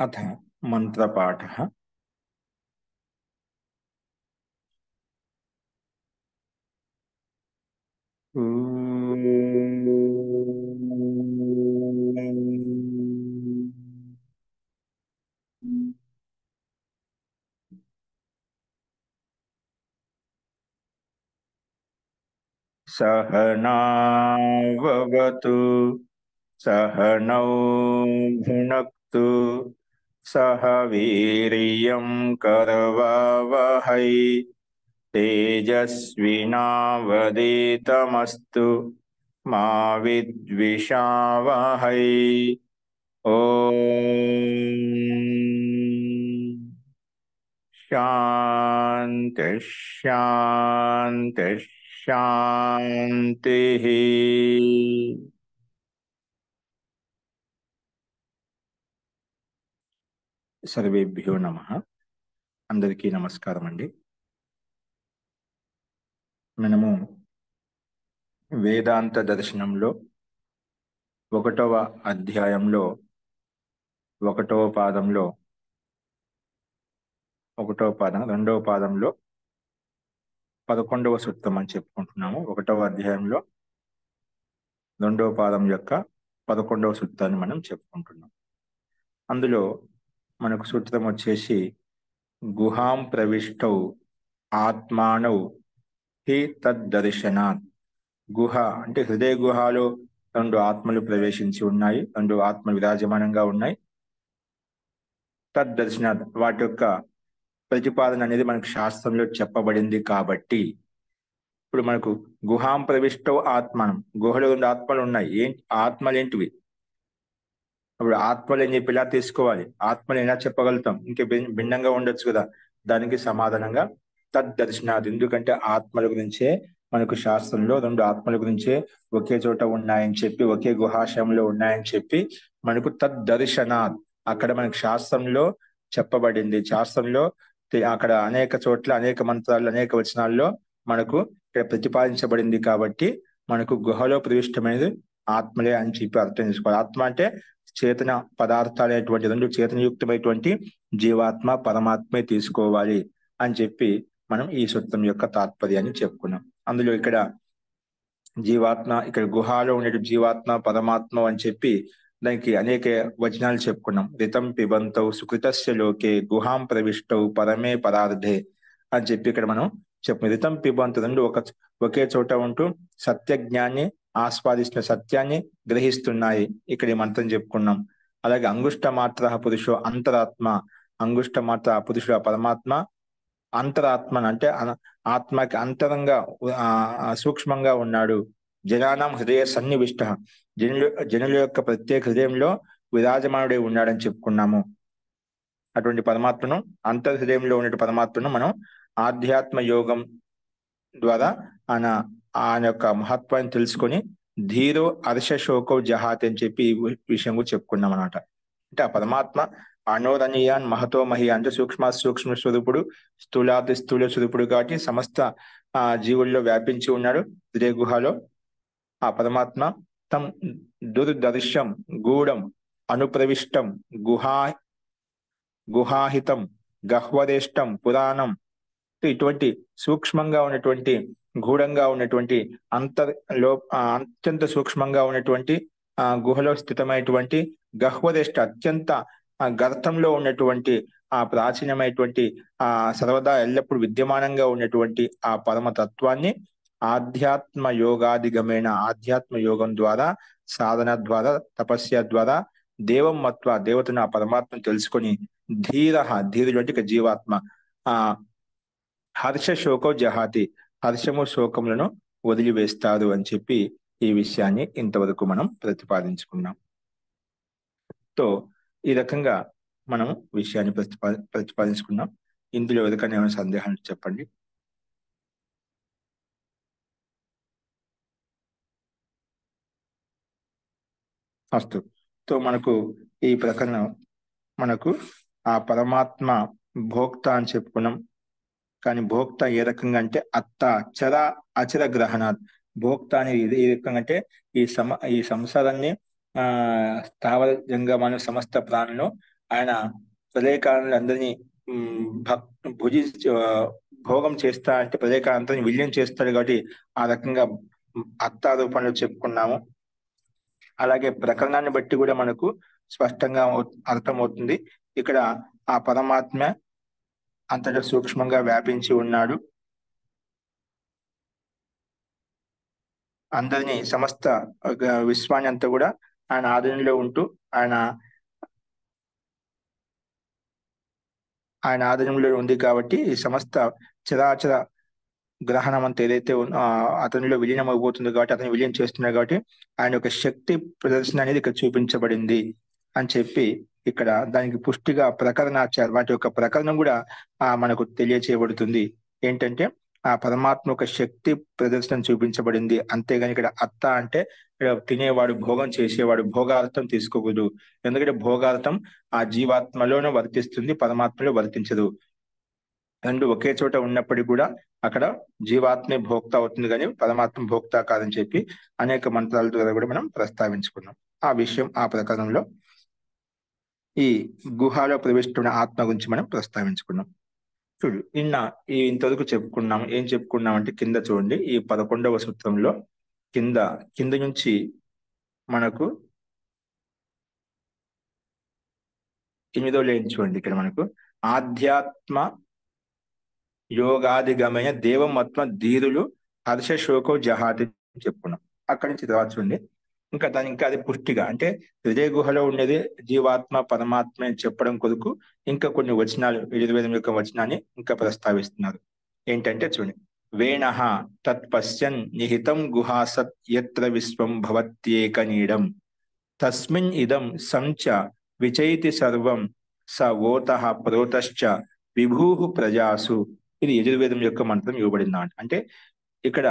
अथ मंत्रपाठः। सहनाववतु सहनौ भुनक्तु सह वीर्यं करवावहै तेजस्विनावधीतमस्तु मा विद्विषावहै। ओम शांति शांति शांति। सर्वेभ्यो नमः। అందరికీ నమస్కారం అండి। మనము వేదాంత దర్శనంలో 1వ అధ్యాయంలో 1వ పాదంలో 2వ పాదంలో 11వ సూత్రం అని చెప్పుకుంటున్నాము। 1వ అధ్యాయంలో 2వ పాదం యొక్క 11వ సూత్రాన్ని మనం చెప్పుకుంటున్నాం। అందులో మనకు సూత్రం వచ్చేసి గుహాం ప్రవిష్టౌ ఆత్మానౌ హి తద్దర్శనాత్। గుహ అంటే హృదయ గుహలో 2 ఆత్మలు ప్రవేశించి ఉన్నాయి, 2 ఆత్మలు విరాజమానంగా ఉన్నాయి। తద్దర్శనాత్ వాటి యొక్క ప్రతిపాదన అనేది మనకు శాస్త్రంలో చెప్పబడింది కాబట్టి ఇప్పుడు మనకు గుహాం ప్రవిష్టౌ ఆత్మానం, గుహలో 2 ఆత్మలు ఉన్నాయి। ఆత్మలు ఏంటివి? ఇప్పుడు ఆత్మలు అని చెప్పి ఇలా తీసుకోవాలి, ఆత్మలు ఎలా చెప్పగలుగుతాం? ఇంకే భిన్నంగా ఉండొచ్చు కదా। దానికి సమాధానంగా తద్దర్శనాత్, ఎందుకంటే ఆత్మల గురించే మనకు శాస్త్రంలో 2 ఆత్మల గురించే ఒకే చోట ఉన్నాయని చెప్పి, ఒకే గుహాశయంలో ఉన్నాయని చెప్పి మనకు తద్దర్శనాత్ అక్కడ మనకు శాస్త్రంలో చెప్పబడింది। శాస్త్రంలో అక్కడ అనేక చోట్ల అనేక మంత్రాలు అనేక వచనాల్లో మనకు ఇక్కడ ప్రతిపాదించబడింది కాబట్టి మనకు గుహలో ప్రవిష్టమైనది ఆత్మలే అని చెప్పి అర్థం చేసుకోవాలి। ఆత్మ అంటే చేతన పదార్థాలైనటువంటి 2 చేతనయుక్తమైనటువంటి జీవాత్మ పరమాత్మే తీసుకోవాలి అని చెప్పి మనం ఈ సూత్రం యొక్క తాత్పర్యాన్ని చెప్పుకున్నాం। అందులో ఇక్కడ జీవాత్మ, ఇక్కడ గుహలో ఉండే జీవాత్మ పరమాత్మ అని చెప్పి దానికి అనేక వచనాలు చెప్పుకున్నాం। రితం పిబంతౌ సుకృతస్య లోకే గుహాం ప్రవిష్టౌ పరమే పరార్థే అని చెప్పి ఇక్కడ మనం చెప్పు। రితం పిబంతు 2 ఒకే చోట ఉంటూ సత్యజ్ఞాన్ని ఆస్వాదిస్తున్న, సత్యాన్ని గ్రహిస్తున్నాయి, ఇక్కడ ఈ మంత్రం చెప్పుకున్నాం। అలాగే అంగుష్ట మాత్ర పురుషో అంతరాత్మ, అంగుష్ట మాత్ర పురుషుడు పరమాత్మ, అంతరాత్మ అంటే ఆత్మకి అంతరంగా సూక్ష్మంగా ఉన్నాడు। జనానాం హృదయ సన్నివిష్ట, జనుల యొక్క ప్రత్యేక హృదయంలో విరాజమానుడై ఉన్నాడని చెప్పుకున్నాము। అటువంటి పరమాత్మను, అంతర్హృదయంలో ఉండే పరమాత్మను మనం ఆధ్యాత్మ యోగం ద్వారా ఆయన యొక్క మహత్వాన్ని తెలుసుకొని ధీరో హర్షశోకో జహాతి అని చెప్పి ఈ విషయం కూడా చెప్పుకున్నాం అన్నమాట। అంటే ఆ పరమాత్మ అనోరణీయాన్ మహతో మహి అంటే సూక్ష్మ స్వరూపుడు, స్థూలాతి స్థూల స్వరూపుడు కాబట్టి సమస్త జీవుల్లో వ్యాపించి ఉన్నాడు హృదయ గుహలో। ఆ పరమాత్మ తం దుర్దర్శం గూఢం అనుప్రవిష్టం గుహాహితం గహ్వరేష్టం పురాణం, ఇటువంటి సూక్ష్మంగా ఉన్నటువంటి, గూఢంగా ఉన్నటువంటి, అత్యంత సూక్ష్మంగా ఉన్నటువంటి గుహలో స్థితమైనటువంటి గహ్వరేష్ట అత్యంత గర్తంలో ఉన్నటువంటి ఆ ప్రాచీనమైనటువంటి సర్వదా ఎల్లప్పుడూ విద్యమానంగా ఉన్నటువంటి ఆ పరమతత్వాన్ని ఆధ్యాత్మ యోగాధిగమైన, ఆధ్యాత్మ యోగం ద్వారా, సాధన ద్వారా, తపస్య ద్వారా దేవం మత్వ దేవతను ఆ పరమాత్మను తెలుసుకొని ధీరుడు అంటే జీవాత్మ హర్ష శోకో జహాతి హర్షము శోకములను వదిలివేస్తారు అని చెప్పి ఈ విషయాన్ని ఇంతవరకు మనం ప్రతిపాదించుకున్నాం। తో ఈ రకంగా మనం విషయాన్ని ప్రతిపాదించుకున్నాం। ఇందులో ఎవరికైనా ఏమైనా సందేహాలు చెప్పండి। అస్తు తో మనకు ఈ ప్రకరణం మనకు ఆ పరమాత్మ భోక్త అని చెప్పుకున్నాం। కానీ భోక్త ఏ రకంగా అంటే చర అచర గ్రహణాత్, భోక్త అనేది ఏ రకంగా అంటే ఈ సంసారాన్ని స్థావర జంగమాన సమస్త ప్రాణులు ఆయన ప్రళయకాలంలో అందరినీ భోగం చేస్తా అంటే ప్రళయకాలంతో విలీనం చేస్తాడు కాబట్టి ఆ రకంగా అత్త రూపంలో చెప్పుకున్నాము. అలాగే ప్రకరణాన్ని బట్టి కూడా మనకు స్పష్టంగా అర్థమవుతుంది. ఇక్కడ ఆ పరమాత్మ అంతటా సూక్ష్మంగా వ్యాపించి ఉన్నాడు. అందరినీ సమస్త విశ్వాన్ని అంతా కూడా ఆయన ఆధీనంలో ఉంటూ ఆయన ఆధీనంలో ఉంది కాబట్టి ఈ సమస్త చరాచర గ్రహణం అంతా ఏదైతే అతనిలో విలీనం అయిపోతుంది కాబట్టి అతను విలీనం చేస్తున్నాడు కాబట్టి ఆయన యొక్క శక్తి ప్రదర్శన అనేది ఇక్కడ చూపించబడింది అని చెప్పి ఇక్కడ దానికి పుష్టిగా ప్రకరణాచారు వాటి యొక్క ప్రకరణం కూడా మనకు తెలియచేయబడుతుంది. ఏంటంటే ఆ పరమాత్మ యొక్క శక్తి ప్రదర్శన చూపించబడింది. అంతేగాని ఇక్కడ అత్త అంటే తినేవాడు, భోగం చేసేవాడు భోగార్థం తీసుకోకూడదు. ఎందుకంటే భోగార్థం ఆ జీవాత్మలోనే వర్తిస్తుంది, పరమాత్మలో వర్తించదు. రెండు ఒకే చోట ఉన్నప్పటికీ కూడా అక్కడ జీవాత్మే భోక్త అవుతుంది కానీ పరమాత్మ భోక్త కాదని చెప్పి అనేక మంత్రాల ద్వారా కూడా మనం ప్రస్తావించుకున్నాం. ఆ విషయం ఆ ప్రకారంలో ఈ గుహలో ప్రవేశిస్తున్న ఆత్మ గురించి మనం ప్రస్తావించుకున్నాం. చూడు ఇంతవరకు చెప్పుకున్నాం. ఏం చెప్పుకున్నాం అంటే కింద చూడండి, ఈ 11వ సూత్రంలో కింద నుంచి మనకు 8వ లైన్ చూడండి. ఇక్కడ మనకు ఆధ్యాత్మ యోగాదిగమయ దేవమత్మ ధీరులు హర్ష శోకో జహాతి చెప్పుకున్నాం. అక్కడి నుంచి తర్వాత చూడండి, ఇంకా అది పుష్టిగా అంటే హృదయ గుహలో ఉండేది జీవాత్మ పరమాత్మ అని చెప్పడం కొరకు ఇంకా కొన్ని వచనాలు యజుర్వేదం యొక్క వచనాన్ని ఇంకా ప్రస్తావిస్తున్నారు. ఏంటంటే చూడండి, వేణః తత్పశ్యన్ నిహితం గుహాసత్ యత్ర విశ్వం భవత్యేక నీడం తస్మిన్ ఇదం సంచ విచైతి సర్వం స ఓతః ప్రోతశ్చ విభూః ప్రజాసు. ఇది యజుర్వేదం యొక్క మంత్రం ఇవ్వబడింది. అంటే ఇక్కడ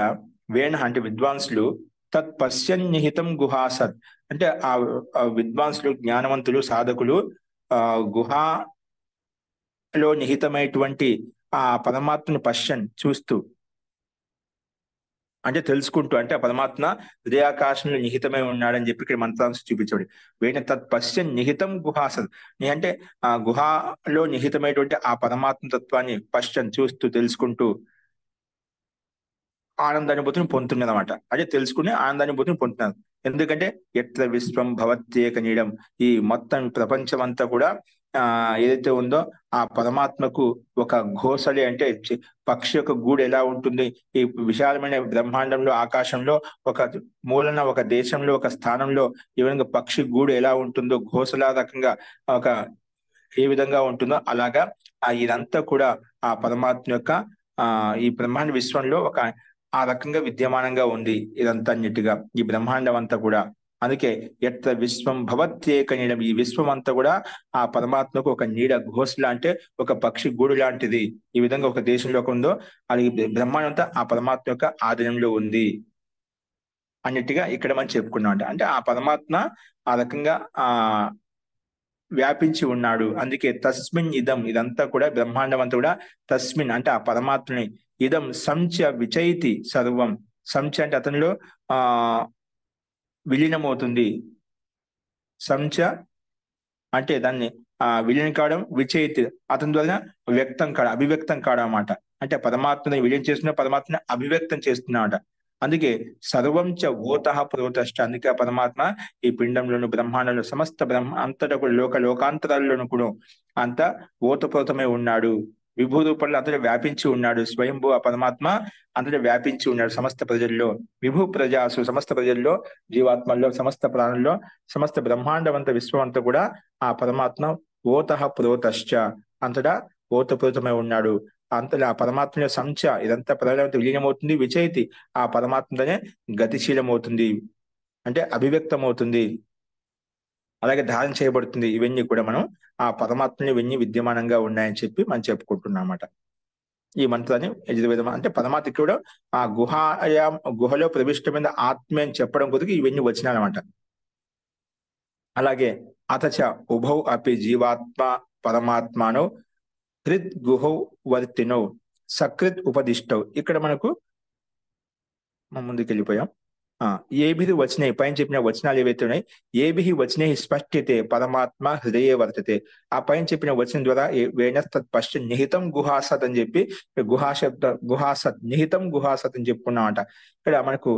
వేణ అంటే విద్వాంసులు తత్పశ్యన్ నిహితం గుహాసత్ అంటే ఆ విద్వాంసులు, జ్ఞానవంతులు, సాధకులు గుహలో నిహితమైనటువంటి ఆ పరమాత్మను పశ్యన్ చూస్తూ అంటే తెలుసుకుంటూ, అంటే ఆ పరమాత్మ హృదయాకాశంలో నిహితమై ఉన్నాడని చెప్పి ఇక్కడ మంత్రాంశం చూపించాడు. వేణ తత్పశ్యన్ నిహితం గుహాసత్ అంటే ఆ గుహలో నిహితమైనటువంటి ఆ పరమాత్మ తత్వాన్ని పశ్చన్ చూస్తూ తెలుసుకుంటూ ఆనందానుభూతిని పొందుతున్నది అనమాట. అంటే తెలుసుకుని ఆనందానుభూతిని పొందుతున్నారు. ఎందుకంటే ఎట్ల విశ్వం భవత్యేక నీడం, ఈ మొత్తం ప్రపంచం అంతా కూడా ఏదైతే ఉందో ఆ పరమాత్మకు ఒక ఘోసలి అంటే పక్షి యొక్క గూడు ఎలా ఉంటుంది, ఈ విశాలమైన బ్రహ్మాండంలో ఆకాశంలో ఒక మూలన ఒక దేశంలో ఒక స్థానంలో ఈ విధంగా పక్షి గూడు ఎలా ఉంటుందో ఘోసలా రకంగా ఏ విధంగా ఉంటుందో అలాగా ఇదంతా కూడా ఆ పరమాత్మ యొక్క ఈ బ్రహ్మాండ విశ్వంలో ఆ రకంగా విద్యమానంగా ఉంది. ఇదంతా అన్నిటిగా ఈ బ్రహ్మాండం అంతా కూడా. అందుకే ఎట్ల విశ్వం భవత్యేక నీడం, ఈ విశ్వం అంతా కూడా ఆ పరమాత్మకు ఒక నీడ, ఘోషలా అంటే ఒక పక్షి గూడు లాంటిది. ఈ విధంగా ఒక దేశంలో ఉందో అది బ్రహ్మాండం అంతా ఆ పరమాత్మ యొక్క ఆధీనంలో ఉంది అన్నిటిగా ఇక్కడ మనం చెప్పుకున్నాం. అంటే ఆ పరమాత్మ ఆ రకంగా వ్యాపించి ఉన్నాడు. అందుకే తస్మిన్ ఇదం, ఇదంతా కూడా బ్రహ్మాండం అంతా కూడా తస్మిన్ అంటే ఆ పరమాత్మని, ఇదం సంచ విచైతి సర్వం, సంచ అంటే అతనిలో విలీనమవుతుంది, సంచ అంటే దాన్ని విలీనం కావడం, విచైతి అతని ద్వారా వ్యక్తం కావడం, అభివ్యక్తం కావడం అన్నమాట. అంటే పరమాత్మని విలీనం చేస్తున్న పరమాత్మని అభివ్యక్తం చేస్తున్నాడట. అందుకే సర్వం చ ఓతః ప్రోతశ్చ, అందుకే పరమాత్మ ఈ పిండంలోను బ్రహ్మాండంలో సమస్త అంతటా కూడా లోకాంతరాల్లోనూ కూడా అంత ఓతప్రోతమై ఉన్నాడు. విభూ రూపంలో అంతటా వ్యాపించి ఉన్నాడు. స్వయంభూ ఆ పరమాత్మ అంతటా వ్యాపించి ఉన్నాడు సమస్త ప్రజల్లో. విభూ ప్రజాసు సమస్త ప్రజల్లో, జీవాత్మల్లో, సమస్త ప్రాణుల్లో, సమస్త బ్రహ్మాండవంత విశ్వం అంతా కూడా ఆ పరమాత్మ ఓతః ప్రోతశ్చ అంతటా ఓతప్రోతమై ఉన్నాడు. అంతలో ఆ పరమాత్మ సంచ ఇదంతా ప్రళయంతో విలీనమవుతుంది. విచయితి ఆ పరమాత్మనే గతిశీలమవుతుంది, అంటే అభివ్యక్తం అవుతుంది, అలాగే ధారణ చేయబడుతుంది. ఇవన్నీ కూడా మనం ఆ పరమాత్మని ఇవన్నీ విద్యమానంగా ఉన్నాయని చెప్పి మనం చెప్పుకుంటున్నాం అన్నమాట. ఈ మంత్రాన్ని యజుర్వేదం అంటే పరమాత్మ కూడా ఆ గుహలో ప్రవిష్టమైన ఆత్మ అని చెప్పడం కొరకు ఇవన్నీ వచ్చినాయన్నమాట. అలాగే అతచ ఉభౌ అపి జీవాత్మ పరమాత్మను హృద్ గుహౌ వర్తినౌ సకృత్ ఉపదిష్టౌ. ఇక్కడ మనకు ముందుకు వెళ్ళిపోయాం. ఏభిహి వచనై పైన చెప్పిన వచనాలు ఏవైతే ఉన్నాయి, ఏభిహి వచనై స్పష్ట్యతే పరమాత్మ హృదయే వర్తతే. ఆ పైన చెప్పిన వచనం ద్వారా వేణస్తత్ పశ్చిమ నిహితం గుహాసత్ అని చెప్పి గుహాసత్ నిహితం గుహాసత్ అని చెప్పుకున్నామంట. ఇక్కడ మనకు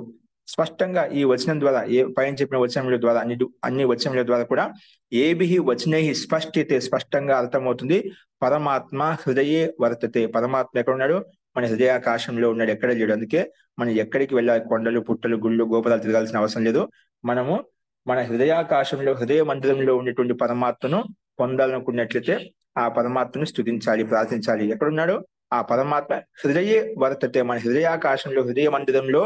స్పష్టంగా ఈ వచనం ద్వారా పైన చెప్పిన వచనముల ద్వారా అన్ని వచనముల ద్వారా కూడా ఏభిహి వచనై స్పష్ట్యతే స్పష్టంగా అర్థమవుతుంది. పరమాత్మ హృదయే వర్తతే, పరమాత్మ ఎక్కడ ఉన్నాడు? మన హృదయాకాశంలో ఉన్నాడు, ఎక్కడ లేడు. అందుకే మనం ఎక్కడికి వెళ్ళాలి, కొండలు పుట్టలు గుళ్ళు గోపురాలు తిరగాల్సిన అవసరం లేదు. మనము మన హృదయాకాశంలో హృదయ మందిరంలో ఉన్నటువంటి పరమాత్మను పొందాలనుకున్నట్లయితే ఆ పరమాత్మను స్తుతించాలి, ప్రార్థించాలి. ఎక్కడున్నాడు? ఆ పరమాత్మ హృదయే వర్తతే, మన హృదయాకాశంలో హృదయ మందిరంలో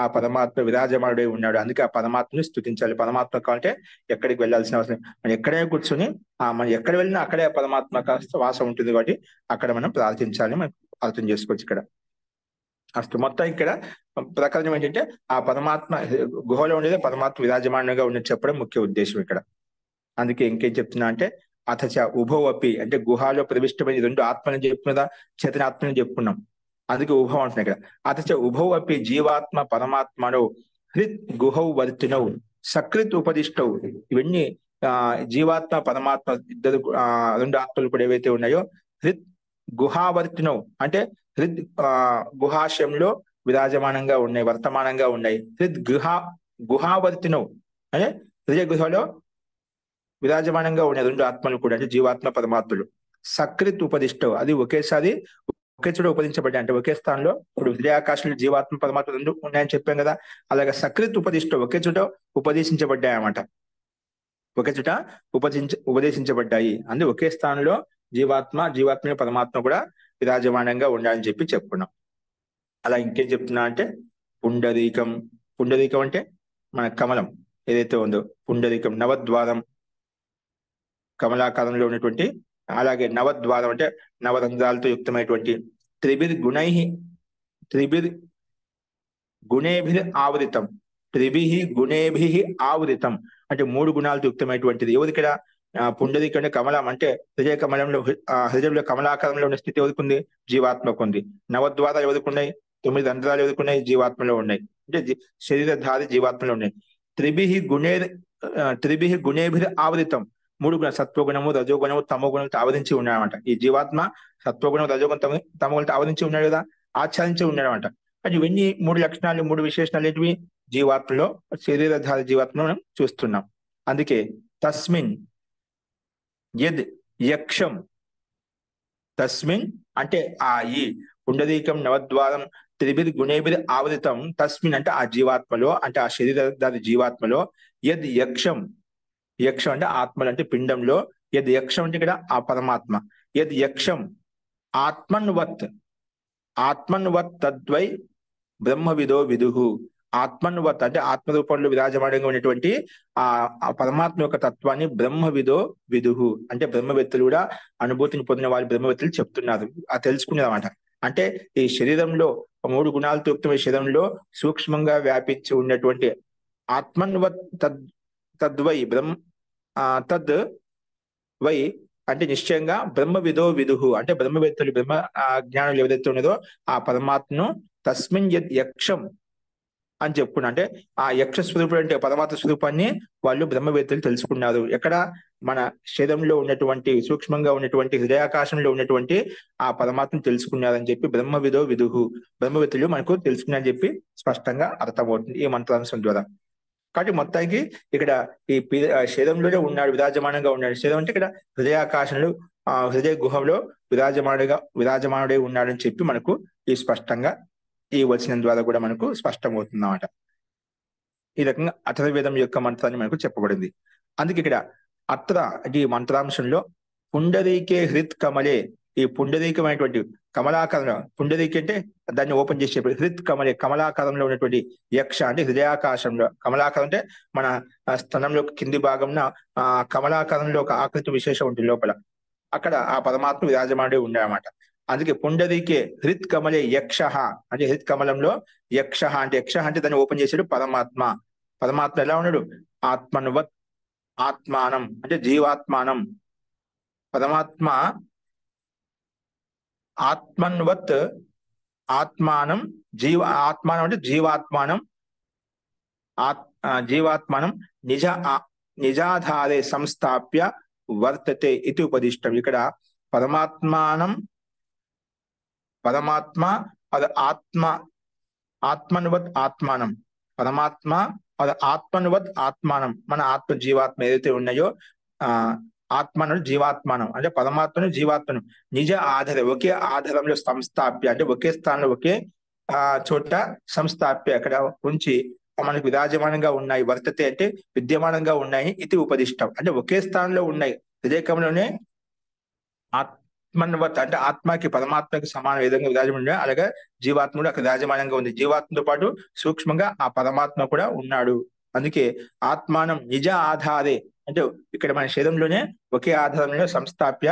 ఆ పరమాత్మ విరాజమానుడై ఉన్నాడు. అందుకే ఆ పరమాత్మను స్తుతించాలి. పరమాత్మ కావాలంటే ఎక్కడికి వెళ్ళాల్సిన అవసరం, మనం ఎక్కడే కూర్చొని మనం ఎక్కడ వెళ్ళినా అక్కడే పరమాత్మ వాసం ఉంటుంది కాబట్టి అక్కడ మనం ప్రార్థించాలని మనం అర్థం చేసుకోవచ్చు. ఇక్కడ అసలు మొత్తం ఇక్కడ ప్రకరణం ఏంటంటే ఆ పరమాత్మ గుహలో ఉండేది పరమాత్మ విరాజమానంగా ఉన్నది చెప్పడం ముఖ్య ఉద్దేశం ఇక్కడ. అందుకే ఇంకేం చెప్తున్నా అంటే అథచ ఉభౌ అపి అంటే గుహలో ప్రవిష్టమైన రెండు ఆత్మని చెప్పుకున్నదా, చేతన ఆత్మని చెప్పుకున్నాం. అందుకే ఉభం అంటున్నాయి ఇక్కడ. అథచ ఉభౌ అపి జీవాత్మ పరమాత్మనో హృత్ గుహౌ వర్తినౌ సకృత్ ఉపదిష్టవు. ఇవన్నీ జీవాత్మ పరమాత్మ ఇద్దరు రెండు ఆత్మలు కూడా ఏవైతే ఉన్నాయో హృత్ గుహావర్తినవు అంటే హృద్ గుహాశయంలో విరాజమానంగా ఉన్నాయి, వర్తమానంగా ఉన్నాయి. హృద్ గుహావర్తినవు అంటే హృదయ గుహలో విరాజమానంగా ఉన్నాయి రెండు ఆత్మలు కూడా, అంటే జీవాత్మ పరమాత్మలు. సకృత్ ఉపదిష్టవు అది ఒకే చోట ఉపదించబడ్డాయి, అంటే ఒకే స్థానంలో. ఇప్పుడు హృదయాకాశంలో జీవాత్మ పరమాత్మ రెండు ఉన్నాయని చెప్పాం కదా, అలాగే సకృత్ ఉపదిష్టవు ఒకే చోట ఉపదేశించబడ్డాయి అన్నమాట. ఒకే చోట ఉపదేశించబడ్డాయి. అందుకే ఒకే స్థానంలో జీవాత్మ పరమాత్మ కూడా విరాజమానంగా ఉండాలని చెప్పి చెప్పుకున్నాం. అలా ఇంకేం చెప్తున్నా అంటే పుండరీకం అంటే మన కమలం ఏదైతే ఉందో పుండరీకం, నవద్వారం కమలాకారంలో ఉన్నటువంటి, అలాగే నవద్వారం అంటే నవరంధ్రాలతో యుక్తమైనటువంటి, త్రిభిర్ గుణేభిర్ ఆవృతం, గుణేభి ఆవృతం అంటే మూడు గుణాలతో యుక్తమైనటువంటిది. ఎవరిక్కడ? పుండరీకం అంటే కమలం అంటే హృదయ కమలంలో హృదయంలో కమలాకారంలో ఉన్న స్థితి ఎవరికి? జీవాత్మకు ఉంది. నవద్వారాలు ఎవరికి ఉన్నాయి? 9 రంధ్రాలు ఎవరికి ఉన్నాయి? జీవాత్మలో ఉన్నాయి, అంటే శరీరధారి జీవాత్మలో ఉన్నాయి. త్రిభిః గుణేభిర్ ఆవృతం, మూడు గుణ సత్వగుణము రజోగుణము తమోగుణంతో ఆవరించి ఉన్నాడనమాట. ఈ జీవాత్మ సత్వగుణం రజోగుణం తమోగుణంతో ఆవరించి ఉన్నాడు కదా, ఆచ్ఛాదించి ఉన్నాడు అనమాట. అంటే ఇవన్నీ మూడు లక్షణాలు, మూడు విశేషణాలు ఏంటివి? జీవాత్మలో, శరీరధారి జీవాత్మలో మనం చూస్తున్నాం. అందుకే తస్మిన్ యద్ యక్షం, తస్మిన్ అంటే ఈ పుండరీకం నవద్వారం త్రిభిర్ గుణేభిర్ ఆవృతం, తస్మిన్ అంటే ఆ జీవాత్మలో, అంటే ఆ శరీరధారి జీవాత్మలో, యద్ యక్షం అంటే ఆత్మలు అంటే పిండంలో, యద్ యక్షం అంటే ఇక్కడ ఆ పరమాత్మ, యద్ యక్షం ఆత్మన్వత్ తద్వై బ్రహ్మవిదో విదుహు. ఆత్మన్వత్ అంటే ఆత్మరూపంలో విరాజమానంగా ఉన్నటువంటి ఆ పరమాత్మ యొక్క తత్వాన్ని బ్రహ్మవిదో విదుహు అంటే బ్రహ్మవేత్తలు కూడా అనుభూతిని పొందిన వాళ్ళు బ్రహ్మవేత్తలు చెప్తున్నారు, తెలుసుకునేది అనమాట. అంటే ఈ శరీరంలో మూడు గుణాలతో యుక్తమైన శరీరంలో సూక్ష్మంగా వ్యాపించి ఉన్నటువంటి ఆత్మన్వత్ తద్వై తద్వై అంటే నిశ్చయంగా బ్రహ్మవిదో విదుహు అంటే బ్రహ్మవేత్తలు, బ్రహ్మ జ్ఞానులు ఏదైతే ఉన్నదో ఆ పరమాత్మను తస్మిన్ యద్ యక్షం అని చెప్పుకున్నా, అంటే ఆ యక్ష స్వరూపుడు అంటే పరమాత్మ స్వరూపాన్ని వాళ్ళు బ్రహ్మవేత్తలు తెలుసుకున్నారు. ఎక్కడ? మన శరీరంలో ఉన్నటువంటి సూక్ష్మంగా ఉన్నటువంటి హృదయాకాశంలో ఉన్నటువంటి ఆ పరమాత్మను తెలుసుకున్నారని చెప్పి బ్రహ్మవిదో విదుహు, బ్రహ్మవేత్తలు మనకు తెలుసుకున్నారని చెప్పి స్పష్టంగా అర్థమవుతుంది ఈ మంత్రాంశం ద్వారా. కాబట్టి మొత్తానికి ఇక్కడ ఈ శరీరంలోనే ఉన్నాడు, విరాజమానంగా ఉన్నాడు. శరీరం అంటే ఇక్కడ హృదయాకాశంలో హృదయ గుహంలో విరాజమానుడై ఉన్నాడని చెప్పి మనకు ఈ స్పష్టంగా ఈ వచనం ద్వారా కూడా మనకు స్పష్టమవుతుంది అన్నమాట. ఈ రకంగా అథర్వవేదం యొక్క మంత్రాన్ని మనకు చెప్పబడింది. అందుకే ఇక్కడ ఈ మంత్రాంశంలో పుండరీకే హృత్ కమలే, ఈ పుండరీకమైనటువంటి కమలాకారంలో, పుండరీకి అంటే దాన్ని ఓపెన్ చేసే హృత్ కమలే కమలాకారంలో ఉన్నటువంటి యక్ష అంటే హృదయాకాశంలో, కమలాకారం అంటే మన స్తనంలో కింది భాగంన కమలాకారంలో ఒక ఆకృతి విశేషం ఉంటుంది లోపల, అక్కడ ఆ పరమాత్మ విరాజమానుడే ఉండేనమాట. అందుకే పుండరీకే హృత్ కమలే యక్ష అంటే హృత్ కమలంలో యక్ష అంటే దాన్ని ఓపెన్ చేసాడు పరమాత్మ ఎలా ఉన్నాడు? ఆత్మన్వత్ ఆత్మానం అంటే జీవాత్మానం, పరమాత్మ ఆత్మన్వత్ ఆత్మానం ఆత్మానం అంటే జీవాత్మానం జీవాత్మనం నిజ నిజాధారే సంస్థాప్య వర్తతే ఇది ఉపదిష్టం. ఇక్కడ పరమాత్మానం పరమాత్మ అది ఆత్మనువత్ ఆత్మానం, పరమాత్మ అది ఆత్మనువత్ ఆత్మానం. మన ఆత్మ జీవాత్మ ఏదైతే ఉన్నాయో ఆత్మను జీవాత్మానం అంటే పరమాత్మను జీవాత్మను నిజ ఆధార ఒకే ఆధారంలో సంస్థాప్య అంటే ఒకే స్థానంలో ఒకే చోట సంస్థాప్య అక్కడ ఉంచి మనకు విరాజమానంగా ఉన్నాయి. వర్తతే అంటే విద్యమానంగా ఉన్నాయి. ఇది ఉపదిష్టం అంటే ఒకే స్థానంలో ఉన్నాయి. హృదయకంలోనే ఆత్మన్వత్ అంటే ఆత్మకి పరమాత్మకి సమాన విధంగా విరాజమానంగా, అలాగే జీవాత్మ కూడా అక్కడ విరాజమానంగా ఉంది. జీవాత్మతో పాటు సూక్ష్మంగా ఆ పరమాత్మ కూడా ఉన్నాడు. అందుకే ఆత్మానం నిజ ఆధారే అంటే ఇక్కడ మన శరీరంలోనే ఒకే ఆధారంలో సంస్థాప్య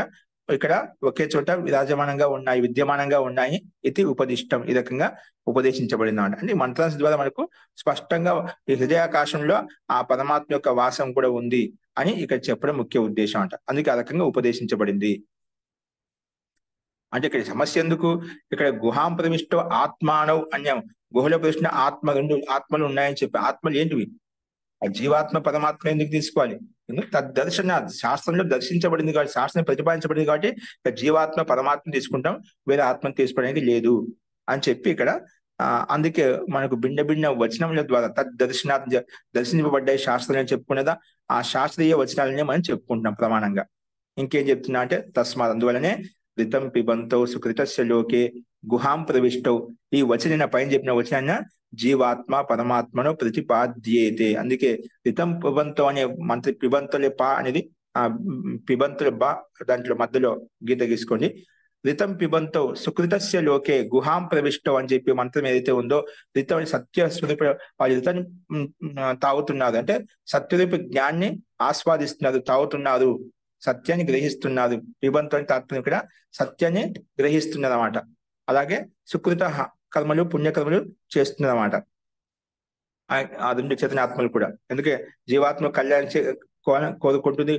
ఇక్కడ ఒకే చోట విరాజమానంగా ఉన్నాయి, విద్యమానంగా ఉన్నాయి. ఇది ఉపదిష్టం ఈ రకంగా ఉపదేశించబడింది అన్నమాట. అంటే మంత్రాంశ ద్వారా మనకు స్పష్టంగా ఈ హృదయాకాశంలో ఆ పరమాత్మ యొక్క వాసం కూడా ఉంది అని ఇక్కడ చెప్పడం ముఖ్య ఉద్దేశం అంట. అందుకే ఆ రకంగా ఉపదేశించబడింది. అంటే ఇక్కడ సమస్య ఎందుకు? ఇక్కడ గుహాం ప్రవిష్టో ఆత్మానవ్ అన్యం, గుహలో ప్రవిష్ట ఆత్మ రెండు ఆత్మలు ఉన్నాయని చెప్పి ఆత్మలు ఏంటివి? ఆ జీవాత్మ పరమాత్మ ఎందుకు తీసుకోవాలి? తద్దర్శన శాస్త్రంలో దర్శించబడింది కాబట్టి, శాస్త్రం ప్రతిపాదించబడింది కాబట్టి ఇక్కడ జీవాత్మ పరమాత్మ తీసుకుంటాం, వేరే ఆత్మను తీసుకోవడానికి లేదు అని చెప్పి ఇక్కడ అందుకే మనకు భిన్న భిన్న వచనముల ద్వారా దర్శించబడ్డాయి శాస్త్రాలు చెప్పుకునేదా ఆ శాస్త్రీయ వచనాలనే మనం చెప్పుకుంటున్నాం ప్రమాణంగా. ఇంకేం చెప్తున్నా అంటే తస్మాత్ అందువలనే రితం పిబంతో సుకృతస్య లోకే గుహాం ప్రవిష్టౌ, ఈ వచన పైన చెప్పిన వచనాన్ని జీవాత్మ పరమాత్మను ప్రతిపాద్యేతే. అందుకే రితం పిబంతో అనే మంత్రి పిబంతులే పా అనేది పిబంతులు బా దాంట్లో మధ్యలో గీత గీసుకోండి. రితం పిబంతో సుకృతస్య లోకే గుహాం ప్రవిష్టం అని చెప్పి మంత్రం ఏదైతే ఉందో, రితం సత్య స్వరూప వాళ్ళు రితాన్ని తాగుతున్నారు అంటే సత్యరూప జ్ఞాన్ని ఆస్వాదిస్తున్నారు, తాగుతున్నారు, సత్యాన్ని గ్రహిస్తున్నారు. పిబంతో అని తాత్పర్యం ఇక్కడ సత్యాన్ని గ్రహిస్తున్నారు అన్నమాట. అలాగే సుకృత కర్మలు పుణ్యకర్మలు చేస్తున్నారు అన్నమాట ఆ రెండు చైతన్యాత్మలు కూడా. ఎందుకే జీవాత్మ కళ్యాణం కోరుకుంటుంది,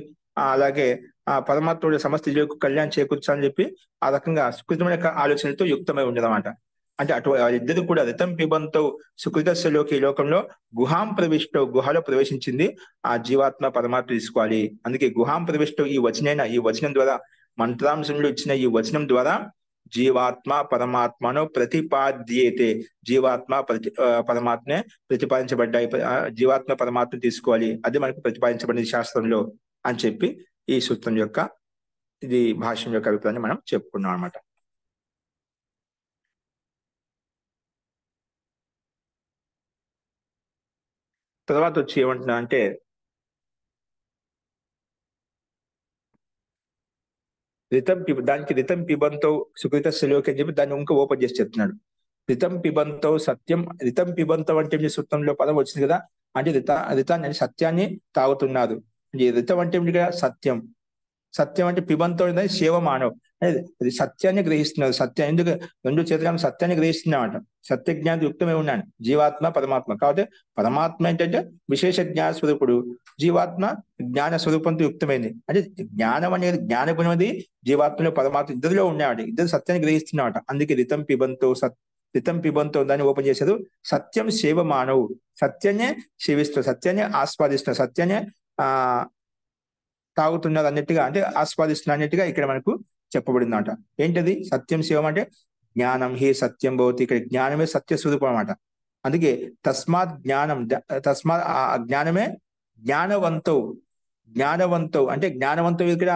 అలాగే ఆ పరమాత్ముడు సమస్త జీవులకు కళ్యాణం చేకూర్చాలని చెప్పి ఆ రకంగా సుకృతమైన ఆలోచనలతో యుక్తమై ఉండదన్నమాట. అంటే వాళ్ళిద్దరు కూడా రితం పిబంతో సుకృతస్యలోకి ఈ లోకంలో గుహాం ప్రవిష్టో గుహలో ప్రవేశించింది ఆ జీవాత్మ పరమాత్మ తీసుకోవాలి. అందుకే గుహాం ప్రవిష్టో ఈ వచనం ద్వారా మంత్రాంశంలో ఇచ్చిన ఈ వచనం ద్వారా జీవాత్మ పరమాత్మను ప్రతిపాద్యేతే, జీవాత్మ పరమాత్మే ప్రతిపాదించబడ్డాయి. జీవాత్మ పరమాత్మ తీసుకోవాలి, అది మనకు ప్రతిపాదించబడింది శాస్త్రంలో అని చెప్పి ఈ సూత్రం యొక్క ఇది భాష్యం యొక్క అభిప్రాయాన్ని మనం చెప్పుకున్నాం అనమాట. తర్వాత వచ్చి ఏమంటున్నా అంటే దానికి రితం పిబంతో సుకృత సెలవుకి అని చెప్పి దాన్ని ఇంకా ఓపెన్ చేసి చెప్తున్నాడు. రితం పిబంతో సత్యం, రితం పిబంతో అంటే సూత్రంలో పదం వచ్చింది కదా, అంటే రితాన్ని సత్యాన్ని తాగుతున్నారు. రితం అంటే కదా సత్యం, సత్యం అంటే పిబంతో శివ మానవ్ అది సత్యాన్ని గ్రహిస్తున్నారు. సత్యం ఎందుకు రెండు చేతులను సత్యాన్ని గ్రహిస్తున్నామంట. సత్య జ్ఞాన యుక్తమై ఉన్నాను జీవాత్మ పరమాత్మ. కాబట్టి పరమాత్మ ఏంటంటే విశేష జ్ఞాన స్వరూపుడు, జీవాత్మ జ్ఞాన స్వరూపంతో యుక్తమైంది. అంటే జ్ఞానం అనేది జ్ఞాన గుణం జీవాత్మలో పరమాత్మ ఇద్దరిలో ఉన్నాడు, ఇద్దరు సత్యాన్ని గ్రహిస్తున్నామట. అందుకే రితం పిబంతో దాన్ని ఓపెన్ చేశారు. సత్యం శివ మానవు, సత్యాన్ని సేవిస్తున్నారు, సత్యాన్ని ఆస్వాదిస్తున్నారు, సత్యాన్ని తాగుతున్నారు అన్నట్టుగా, అంటే ఆస్వాదిస్తున్నారు అన్నట్టుగా ఇక్కడ మనకు చెప్పబడిందన్నమాట. ఏంటది సత్యం శివం అంటే జ్ఞానం హే సత్యం భవతి, ఇక్కడ జ్ఞానమే సత్య స్వరూపం అన్నమాట. అందుకే తస్మాత్ ఆ జ్ఞానమే జ్ఞానవంతో అంటే జ్ఞానవంతం ఇక్కడ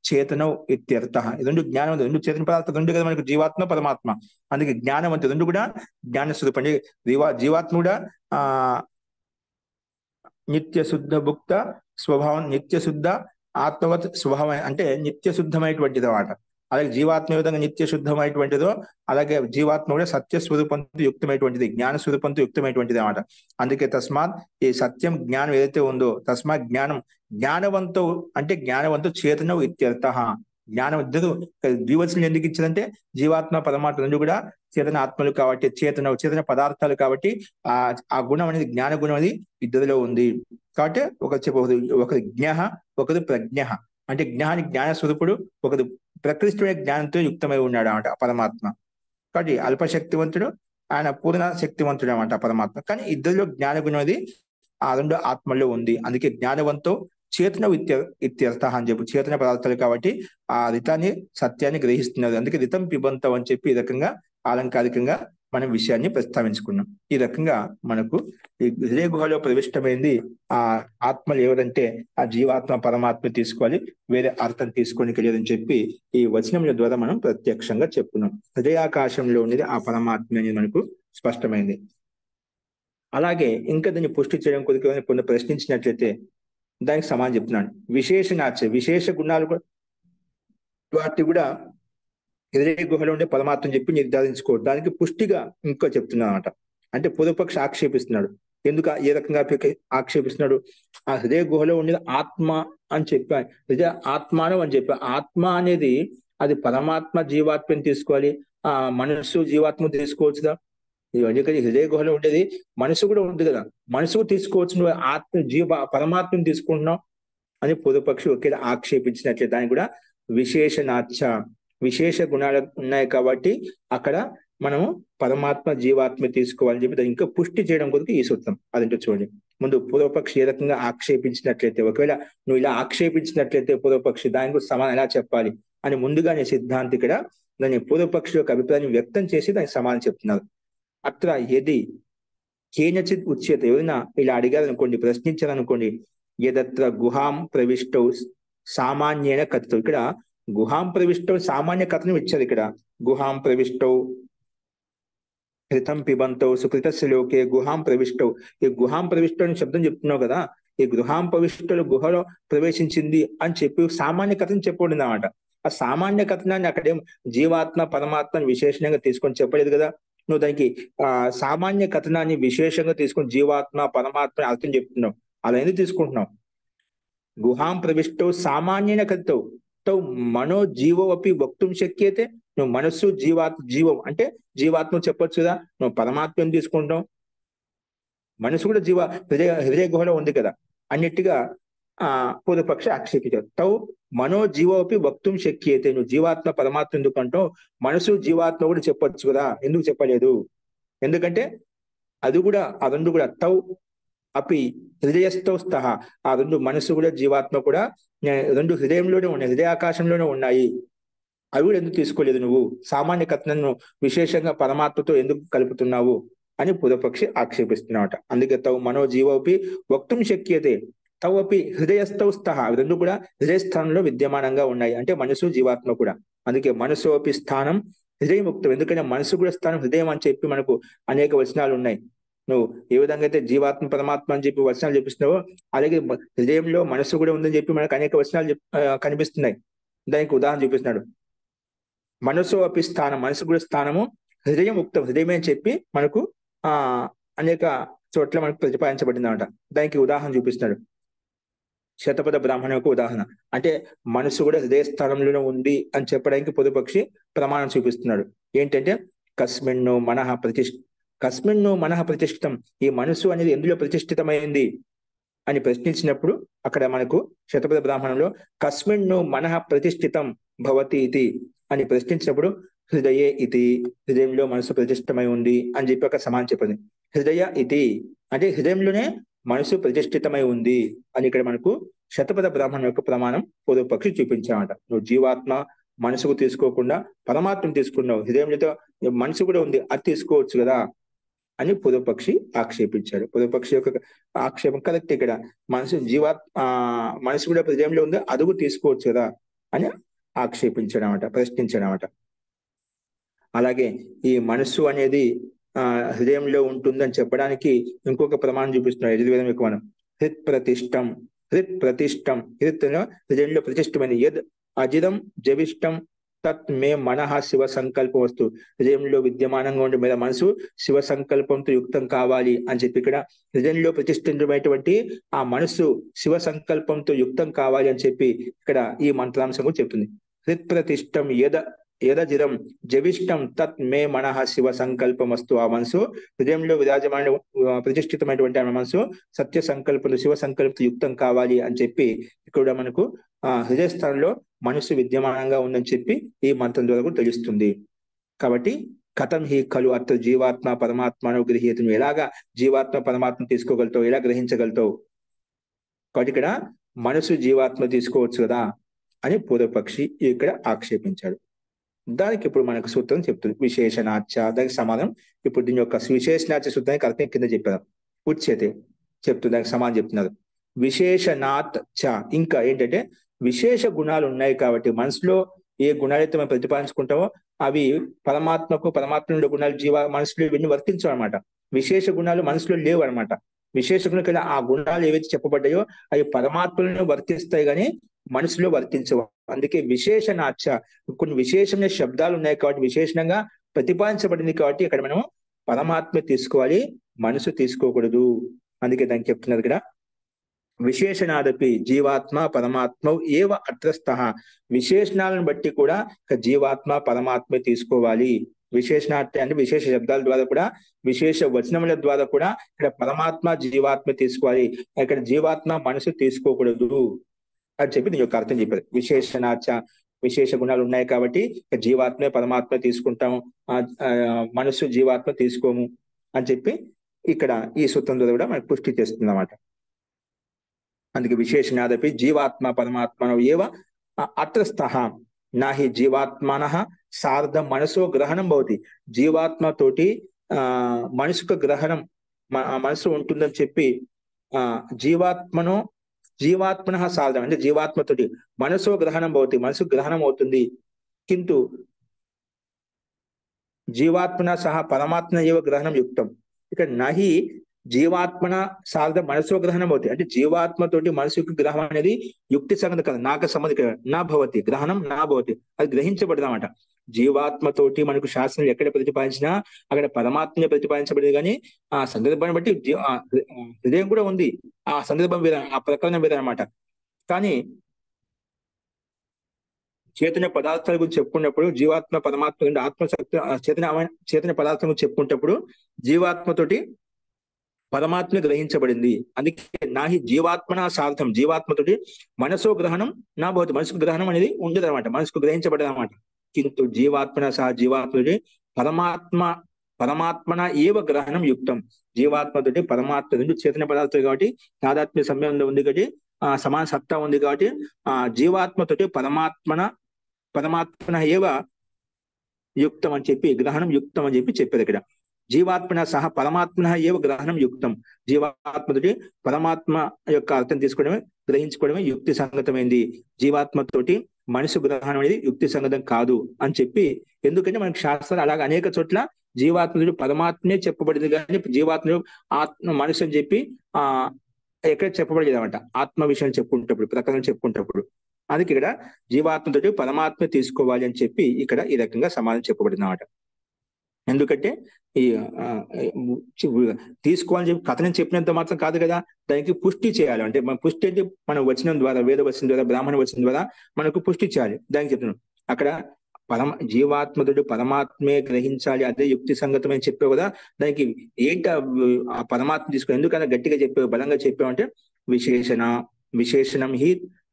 చేతనం ఇత్యర్థ. రెండు జ్ఞానవంతం, రెండు చేతన పదార్థాలు రెండు కదా మనకు జీవాత్మ పరమాత్మ. అందుకే జ్ఞానవంతం రెండు కూడా జ్ఞాన స్వరూపం. అంటే జీవాత్మ కూడా నిత్య శుద్ధ భుక్త స్వభావం, నిత్య శుద్ధ ఆత్మవత్ స్వభావం అంటే నిత్య శుద్ధమైనటువంటిది అన్నమాట. అలాగే జీవాత్మ విధంగా నిత్య శుద్ధమైనటువంటిదో అలాగే జీవాత్మ కూడా సత్య స్వరూపంతో యుక్తమైనటువంటిది, జ్ఞాన స్వరూపంతో యుక్తమైనటువంటిది అన్నమాట. అందుకే తస్మాత్ ఈ సత్యం జ్ఞానం ఏదైతే ఉందో తస్మాత్ జ్ఞానవంతో అంటే జ్ఞానవంతో చేతనం ఇత్యర్థ. జ్ఞానం ఇద్దరు ద్వివచనం ఎందుకు ఇచ్చిందంటే జీవాత్మ పరమాత్మ రెండు కూడా చేతన ఆత్మలు కాబట్టి చేతన పదార్థాలు కాబట్టి ఆ గుణం అనేది జ్ఞాన గుణం అనేది ఇద్దరిలో ఉంది. కాబట్టి ఒకరి జ్ఞ ఒకరు ప్రజ్ఞ. అంటే జ్ఞాన స్వరూపుడు, ఒకరు ప్రకృష్టమైన జ్ఞానంతో యుక్తమై ఉన్నాడు అన్నమాట పరమాత్మ. కాబట్టి అల్పశక్తివంతుడు, ఆయన పూర్ణ శక్తివంతుడు అన్నమాట పరమాత్మ. కానీ ఇద్దరిలో జ్ఞాన గుణం అది ఆ రెండు ఆత్మల్లో ఉంది. అందుకే జ్ఞానవంతో చేతన ఇత్యర్థ అని చెప్పి చేతన పదార్థాలు కాబట్టి ఆ రితాన్ని సత్యాన్ని గ్రహిస్తున్నారు. అందుకే రితం పిబంతం అని చెప్పి ఈ రకంగా అలంకారికంగా మనం విషయాన్ని ప్రస్తావించుకున్నాం. ఈ రకంగా మనకు ఈ హృదయ గుహలో ప్రవిష్టమైంది ఆ ఆత్మలు ఎవరంటే ఆ జీవాత్మ పరమాత్మ తీసుకోవాలి, వేరే అర్థం తీసుకోనికి లేదని చెప్పి ఈ వచనముల ద్వారా మనం ప్రత్యక్షంగా చెప్పుకున్నాం. హృదయాకాశంలో ఉన్నది ఆ పరమాత్మ అనేది మనకు స్పష్టమైంది. అలాగే ఇంకా దీన్ని పుష్టి చేయడం కొద్దిగా కొన్ని ప్రశ్నించినట్లయితే దానికి సమాధానం చెప్తున్నాను. విశేష గుణాలు కూడా వాటిని కూడా హృదయ గుహలో ఉండే పరమాత్మని చెప్పి నిర్ధారించుకో. దానికి పుష్టిగా ఇంకా చెప్తున్నాను అనమాట. అంటే పూర్వపక్ష ఆక్షేపిస్తున్నాడు. ఎందుకు ఏ రకంగా ఆక్షేపిస్తున్నాడు? ఆ హృదయ గుహలో ఉండేది ఆత్మ అని చెప్పా, హృదయ ఆత్మానం అని చెప్పా. ఆత్మ అనేది అది పరమాత్మ జీవాత్మని తీసుకోవాలి, ఆ మనస్సు జీవాత్మ తీసుకోవచ్చుదా? ఎందుకంటే హృదయ గుహలో ఉండేది మనసు కూడా ఉంది కదా, మనసు తీసుకోవచ్చు. నువ్వు పరమాత్మని తీసుకుంటున్నావు అని పూర్వపక్షి ఒకే ఆక్షేపించినట్లే. దానికి కూడా విశేష గుణాలు ఉన్నాయి కాబట్టి అక్కడ మనము పరమాత్మ జీవాత్మ తీసుకోవాలని చెప్పి దాన్ని ఇంకా పుష్టి చేయడం కొరకు ఈ సూత్రం. అదంటే చూడండి, ముందు పూర్వపక్షి ఏ రకంగా ఆక్షేపించినట్లయితే, ఒకవేళ నువ్వు ఇలా ఆక్షేపించినట్లయితే పూర్వపక్షి దానికి కూడా సమాధానం ఎలా చెప్పాలి అని ముందుగానే సిద్ధాంతి ఇక్కడ దాని పూర్వపక్షి యొక్క అభిప్రాయాన్ని వ్యక్తం చేసి దానికి సమాధానం చెప్తున్నారు. అత్ర ఏది కేనచిత్ ఉచ్యత, ఎవరైనా ఇలా అడిగారు అనుకోండి, ప్రశ్నించారు అనుకోండి, ఏదత్ర గుహాం ప్రవిష్టౌ సామాన్యేన కథితం. ఇక్కడ గుహాం ప్రవిష్టౌ సామాన్య కథనం ఇచ్చారు. ఇక్కడ గుహాం ప్రవిష్టౌ హృతం పిబంతో సుకృత శ్లోకే గుహాం ప్రవిష్టౌ. ఈ గుహాం ప్రవిష్టౌ అని శబ్దం చెప్తున్నావు కదా, ఈ గుహాం ప్రవిష్టలు గుహలో ప్రవేశించింది అని చెప్పి సామాన్య కథనం చెప్పబడింది అన్నమాట. ఆ సామాన్య కథనాన్ని అక్కడేం జీవాత్మ పరమాత్మని విశేషణంగా తీసుకొని చెప్పలేదు కదా. నువ్వు దానికి సామాన్య కథనాన్ని విశేషంగా తీసుకొని జీవాత్మ పరమాత్మ అర్థం చెప్తున్నావు. అలా ఎందుకు తీసుకుంటున్నావు? గుహాం ప్రవిష్టౌ సామాన్యన కథితౌ తౌ మనో జీవో అపి వక్తుం శక్యతే. నువ్వు మనస్సు జీవం అంటే జీవాత్మ చెప్పొచ్చు కదా, నువ్వు పరమాత్మని తీసుకుంటావు, మనసు కూడా హృదయ గుహలో ఉంది కదా అన్నిటిగా పూర్వపక్ష ఆక్షేపించారు. తౌ మనో జీవోపి వక్తుం శక్యతే. నువ్వు జీవాత్మ పరమాత్మ ఎందుకంటావు, మనసు జీవాత్మ కూడా చెప్పొచ్చు కదా, ఎందుకు చెప్పలేదు? ఎందుకంటే అది కూడా ఆ రెండు కూడా తౌ అపి హృదయస్థౌ స్థః, ఆ రెండు మనసు కూడా జీవాత్మ కూడా రెండు హృదయంలోనే ఉన్నాయి, హృదయాకాశంలోనే ఉన్నాయి. అవి కూడా ఎందుకు తీసుకోలేదు? నువ్వు సామాన్య కథనను విశేషంగా పరమాత్మతో ఎందుకు కలుపుతున్నావు అని పూర్వపక్షి ఆక్షేపిస్తున్నావట. అందుకే తౌ మనో జీవోపి వక్తుం శక్యతే తౌ అపి హృదయస్థౌ స్థః, రెండు కూడా హృదయ స్థానంలో విద్యమానంగా ఉన్నాయి, అంటే మనసు జీవాత్మ కూడా. అందుకే మనసు అపి స్థానం హృదయముక్తం. ఎందుకంటే మనసు కూడా స్థానం హృదయం అని చెప్పి మనకు అనేక వచనాలు ఉన్నాయి. నువ్వు ఏ విధంగా అయితే జీవాత్మ పరమాత్మ అని చెప్పి వచనాలు చెప్పిస్తున్నావో, అలాగే హృదయంలో మనసు కూడా ఉందని చెప్పి మనకు అనేక వచనాలు కనిపిస్తున్నాయి. దానికి ఉదాహరణ చూపిస్తున్నాడు. మనసు అపి స్థానం, మనసు కూడా స్థానము హృదయం ముక్తం, హృదయమే అని చెప్పి మనకు అనేక చోట్ల మనకు ప్రతిపాదించబడింది అనమాట. దానికి ఉదాహరణ చూపిస్తున్నాడు. శతపథ బ్రాహ్మణ యొక్క ఉదాహరణ అంటే మనసు కూడా హృదయ స్థానంలోనే ఉంది అని చెప్పడానికి పూర్వపక్షి ప్రమాణం చూపిస్తున్నాడు. ఏంటంటే కస్మిన్నో మనః ప్రతిష్ఠితం, ఈ మనసు అనేది ఎందులో ప్రతిష్ఠితమైంది అని ప్రశ్నించినప్పుడు అక్కడ మనకు శతపథ బ్రాహ్మణంలో కస్మిన్నో మనః ప్రతిష్ఠితం భవతి ఇది అని ప్రశ్నించినప్పుడు హృదయే ఇది, హృదయంలో మనసు ప్రతిష్ఠితమై ఉంది అని చెప్పి ఒక సమానం చెప్పింది. హృదయ ఇది అంటే హృదయంలోనే మనసు ప్రతిష్ఠితమై ఉంది అని ఇక్కడ మనకు శతపథ బ్రాహ్మణం యొక్క ప్రమాణం పూర్వపక్షి చూపించామంట. నువ్వు జీవాత్మ మనసుకు తీసుకోకుండా పరమాత్మను తీసుకున్నావు, హృదయంలో మనసు కూడా ఉంది, అది తీసుకోవచ్చు కదా అని పూర్వపక్షి ఆక్షేపించాడు. పూర్వపక్షి యొక్క ఆక్షేపం కరెక్ట్. ఇక్కడ మనసు కూడా హృదయంలో ఉంది, అదుగు తీసుకోవచ్చు కదా అని ఆక్షేపించడమట, ప్రశ్నించడమట. అలాగే ఈ మనస్సు అనేది హృదయంలో ఉంటుందని చెప్పడానికి ఇంకొక ప్రమాణం చూపిస్తున్నాడు. యజుర్వేదం యొక్క మనం హృత్ ప్రతిష్టం హృదయంలో ప్రతిష్టమైన యద్ అజిదం జవిష్టం తత్ మే మనః శివ సంకల్ప వస్తు, హృదయంలో విద్యమానంగా ఉండే మీద మనసు శివ సంకల్పంతో యుక్తం కావాలి అని చెప్పి ఇక్కడ హృదయంలో ప్రతిష్ఠితమైనటువంటి ఆ మనసు శివ సంకల్పంతో యుక్తం కావాలి అని చెప్పి ఇక్కడ ఈ మంత్రాంశం కూడా చెప్తుంది. హృత్ ప్రతిష్టం యదజిరం జవిష్టం తత్ మే మనః శివ సంకల్పమస్తు. ఆ మనసు హృదయంలో విరాజమైన ప్రతిష్ఠితమైనటువంటి ఆ మనసు సత్య సంకల్పంతో శివ సంకల్పంతో యుక్తం కావాలి అని చెప్పి ఇక్కడ మనకు హృదయ స్థానంలో మనసు విద్యమానంగా ఉందని చెప్పి ఈ మంత్రం ద్వారా కూడా తెలుస్తుంది. కాబట్టి కథం హి ఖలు అత్ర జీవాత్మ పరమాత్మను గృహీతం, ఎలాగా జీవాత్మ పరమాత్మ తీసుకోగలుగుతావు, ఎలా గ్రహించగలుగుతావు? కాబట్టి ఇక్కడ మనసు జీవాత్మ తీసుకోవచ్చు కదా అని పూర్వపక్షి ఇక్కడ ఆక్షేపించాడు. దానికి ఇప్పుడు మనకు సూత్రం చెప్తుంది విశేషణాచ. దానికి సమాధానం ఇప్పుడు దీని యొక్క విశేషణాచ సూత్రానికి అర్థం కింద చెప్పారు. ఉచ్యతే చెప్తుంది, దానికి సమాధానం చెప్తున్నారు. విశేషణాత్ చ, ఇంకా ఏంటంటే విశేష గుణాలు ఉన్నాయి కాబట్టి మనసులో ఏ గుణాలైతే మనం ప్రతిపాదించుకుంటామో అవి పరమాత్మ నుండి గుణాలు మనసులో ఇవన్నీ వర్తించవు అనమాట. విశేష గుణాలు మనసులో లేవు అనమాట. విశేష గుణం కదా ఆ గుణాలు ఏవైతే చెప్పబడ్డాయో అవి పరమాత్మలను వర్తిస్తాయి కానీ మనసులో వర్తించవు. అందుకే విశేషణాచ, కొన్ని విశేషమైన శబ్దాలు ఉన్నాయి కాబట్టి విశేషణంగా ప్రతిపాదించబడింది కాబట్టి ఇక్కడ మనం పరమాత్మ తీసుకోవాలి, మనసు తీసుకోకూడదు. అందుకే దానికి చెప్తున్నారు ఇక్కడ విశేషణాదపి జీవాత్మ పరమాత్మ ఏవ అత్రస్థః, విశేషణాలను బట్టి కూడా జీవాత్మ పరమాత్మ తీసుకోవాలి. విశేషణార్థ అంటే విశేష శబ్దాల ద్వారా కూడా విశేష వచనముల ద్వారా కూడా ఇక్కడ పరమాత్మ జీవాత్మ తీసుకోవాలి, ఇక్కడ జీవాత్మ మనసు తీసుకోకూడదు అని చెప్పి దీని యొక్క అర్థం చెప్పారు. విశేషణాచ, విశేష గుణాలు ఉన్నాయి కాబట్టి జీవాత్మే పరమాత్మ తీసుకుంటాము, మనసు జీవాత్మ తీసుకోము అని చెప్పి ఇక్కడ ఈ సూత్రం ద్వారా కూడా మనకు పుష్టి చేస్తుంది అన్నమాట. అందుకే విశేషణాదపి జీవాత్మ పరమాత్మనో ఏవ అత్రస్థః నాహి జీవాత్మనః సార్ధం మనసో గ్రహణం భవతి. జీవాత్మ తోటి మనసుకు గ్రహణం, మనసు ఉంటుందని చెప్పి జీవాత్మన సార్ధం అంటే జీవాత్మతోటి మనసో గ్రహణం భవతి, మనసు గ్రహణం అవుతుంది. కింటు జీవాత్మన సహా పరమాత్మ ఏవ గ్రహణం యుక్తం. ఇక్కడ నహి జీవాత్మన సార్ధ మనసో గ్రహణం అవుతాయి అంటే జీవాత్మతోటి మనసుకు గ్రహం అనేది యుక్తి సంగతి కదా, నాకు సంబంధి నా భవతి గ్రహణం నా భవతి, అది గ్రహించబడదన్నమాట. జీవాత్మతోటి మనకు శాస్త్రం ఎక్కడ ప్రతిపాదించినా అక్కడ పరమాత్మనే ప్రతిపాదించబడింది కానీ ఆ సందర్భాన్ని బట్టి హృదయం కూడా ఉంది, ఆ సందర్భం వేరే, ఆ ప్రకరణం వేరే అనమాట. కానీ చైతన్య పదార్థాల గురించి చెప్పుకున్నప్పుడు జీవాత్మ పరమాత్మ ఆత్మశక్తి చైతన్య పదార్థం గురించి చెప్పుకున్నప్పుడు జీవాత్మతోటి పరమాత్మ గ్రహించబడింది. అందుకే నాహి జీవాత్మన సార్థం, జీవాత్మతోటి మనసో గ్రహణం నా భవతి, మనసుకు గ్రహణం అనేది ఉండదు అనమాట, మనసుకు గ్రహించబడదు అనమాట. కింటు జీవాత్మన సహా జీవాత్మతోటి పరమాత్మన ఏవ గ్రహణం యుక్తం. జీవాత్మతోటి పరమాత్మ రెండు చైతన్య పదార్థాలు కాబట్టి తాదాత్మ్య సంబంధం ఉంది కాబట్టి సమాన సత్తా ఉంది కాబట్టి జీవాత్మతోటి పరమాత్మన ఏవ యుక్తం అని చెప్పి గ్రహణం యుక్తం అని చెప్పి చెప్పారు ఇక్కడ. జీవాత్మన సహా పరమాత్మన ఏవ గ్రహణం యుక్తం, జీవాత్మతోటి పరమాత్మ యొక్క అర్థం తీసుకోవడమే గ్రహించుకోవడమే యుక్తి సంగతమైంది. జీవాత్మతోటి మనసు గ్రహణం అనేది యుక్తి సంగతం కాదు అని చెప్పి, ఎందుకంటే మనకి శాస్త్రాలు అలాగే అనేక చోట్ల జీవాత్మతోటి పరమాత్మే చెప్పబడింది కానీ జీవాత్మ ఆత్మ మనసు అని చెప్పి ఎక్కడ చెప్పబడలేదు అనమాట. ఆత్మ విషయం చెప్పుకుంటప్పుడు ప్రకరణం చెప్పుకుంటప్పుడు అందుకే ఇక్కడ జీవాత్మతోటి పరమాత్మ తీసుకోవాలి అని చెప్పి ఇక్కడ ఈ రకంగా సమాధానం చెప్పబడింది అనమాట. ఎందుకంటే ఈ తీసుకోవాలని చెప్పి కథనం చెప్పినంత మాత్రం కాదు కదా, దానికి పుష్టి చేయాలి. అంటే మన పుష్టి అంటే మనం వచనం ద్వారా, వేద వచనం ద్వారా, బ్రాహ్మణ వచనం ద్వారా మనకు పుష్టి చేయాలి. దానికి చెప్తున్నాం అక్కడ జీవాత్మతుడు పరమాత్మే గ్రహించాలి, అదే యుక్తి సంగతమని చెప్పావు కదా, దానికి ఏంటి ఆ పరమాత్మ తీసుకుని ఎందుకన్నా గట్టిగా చెప్పావు, బలంగా చెప్పావు అంటే విశేషణం హి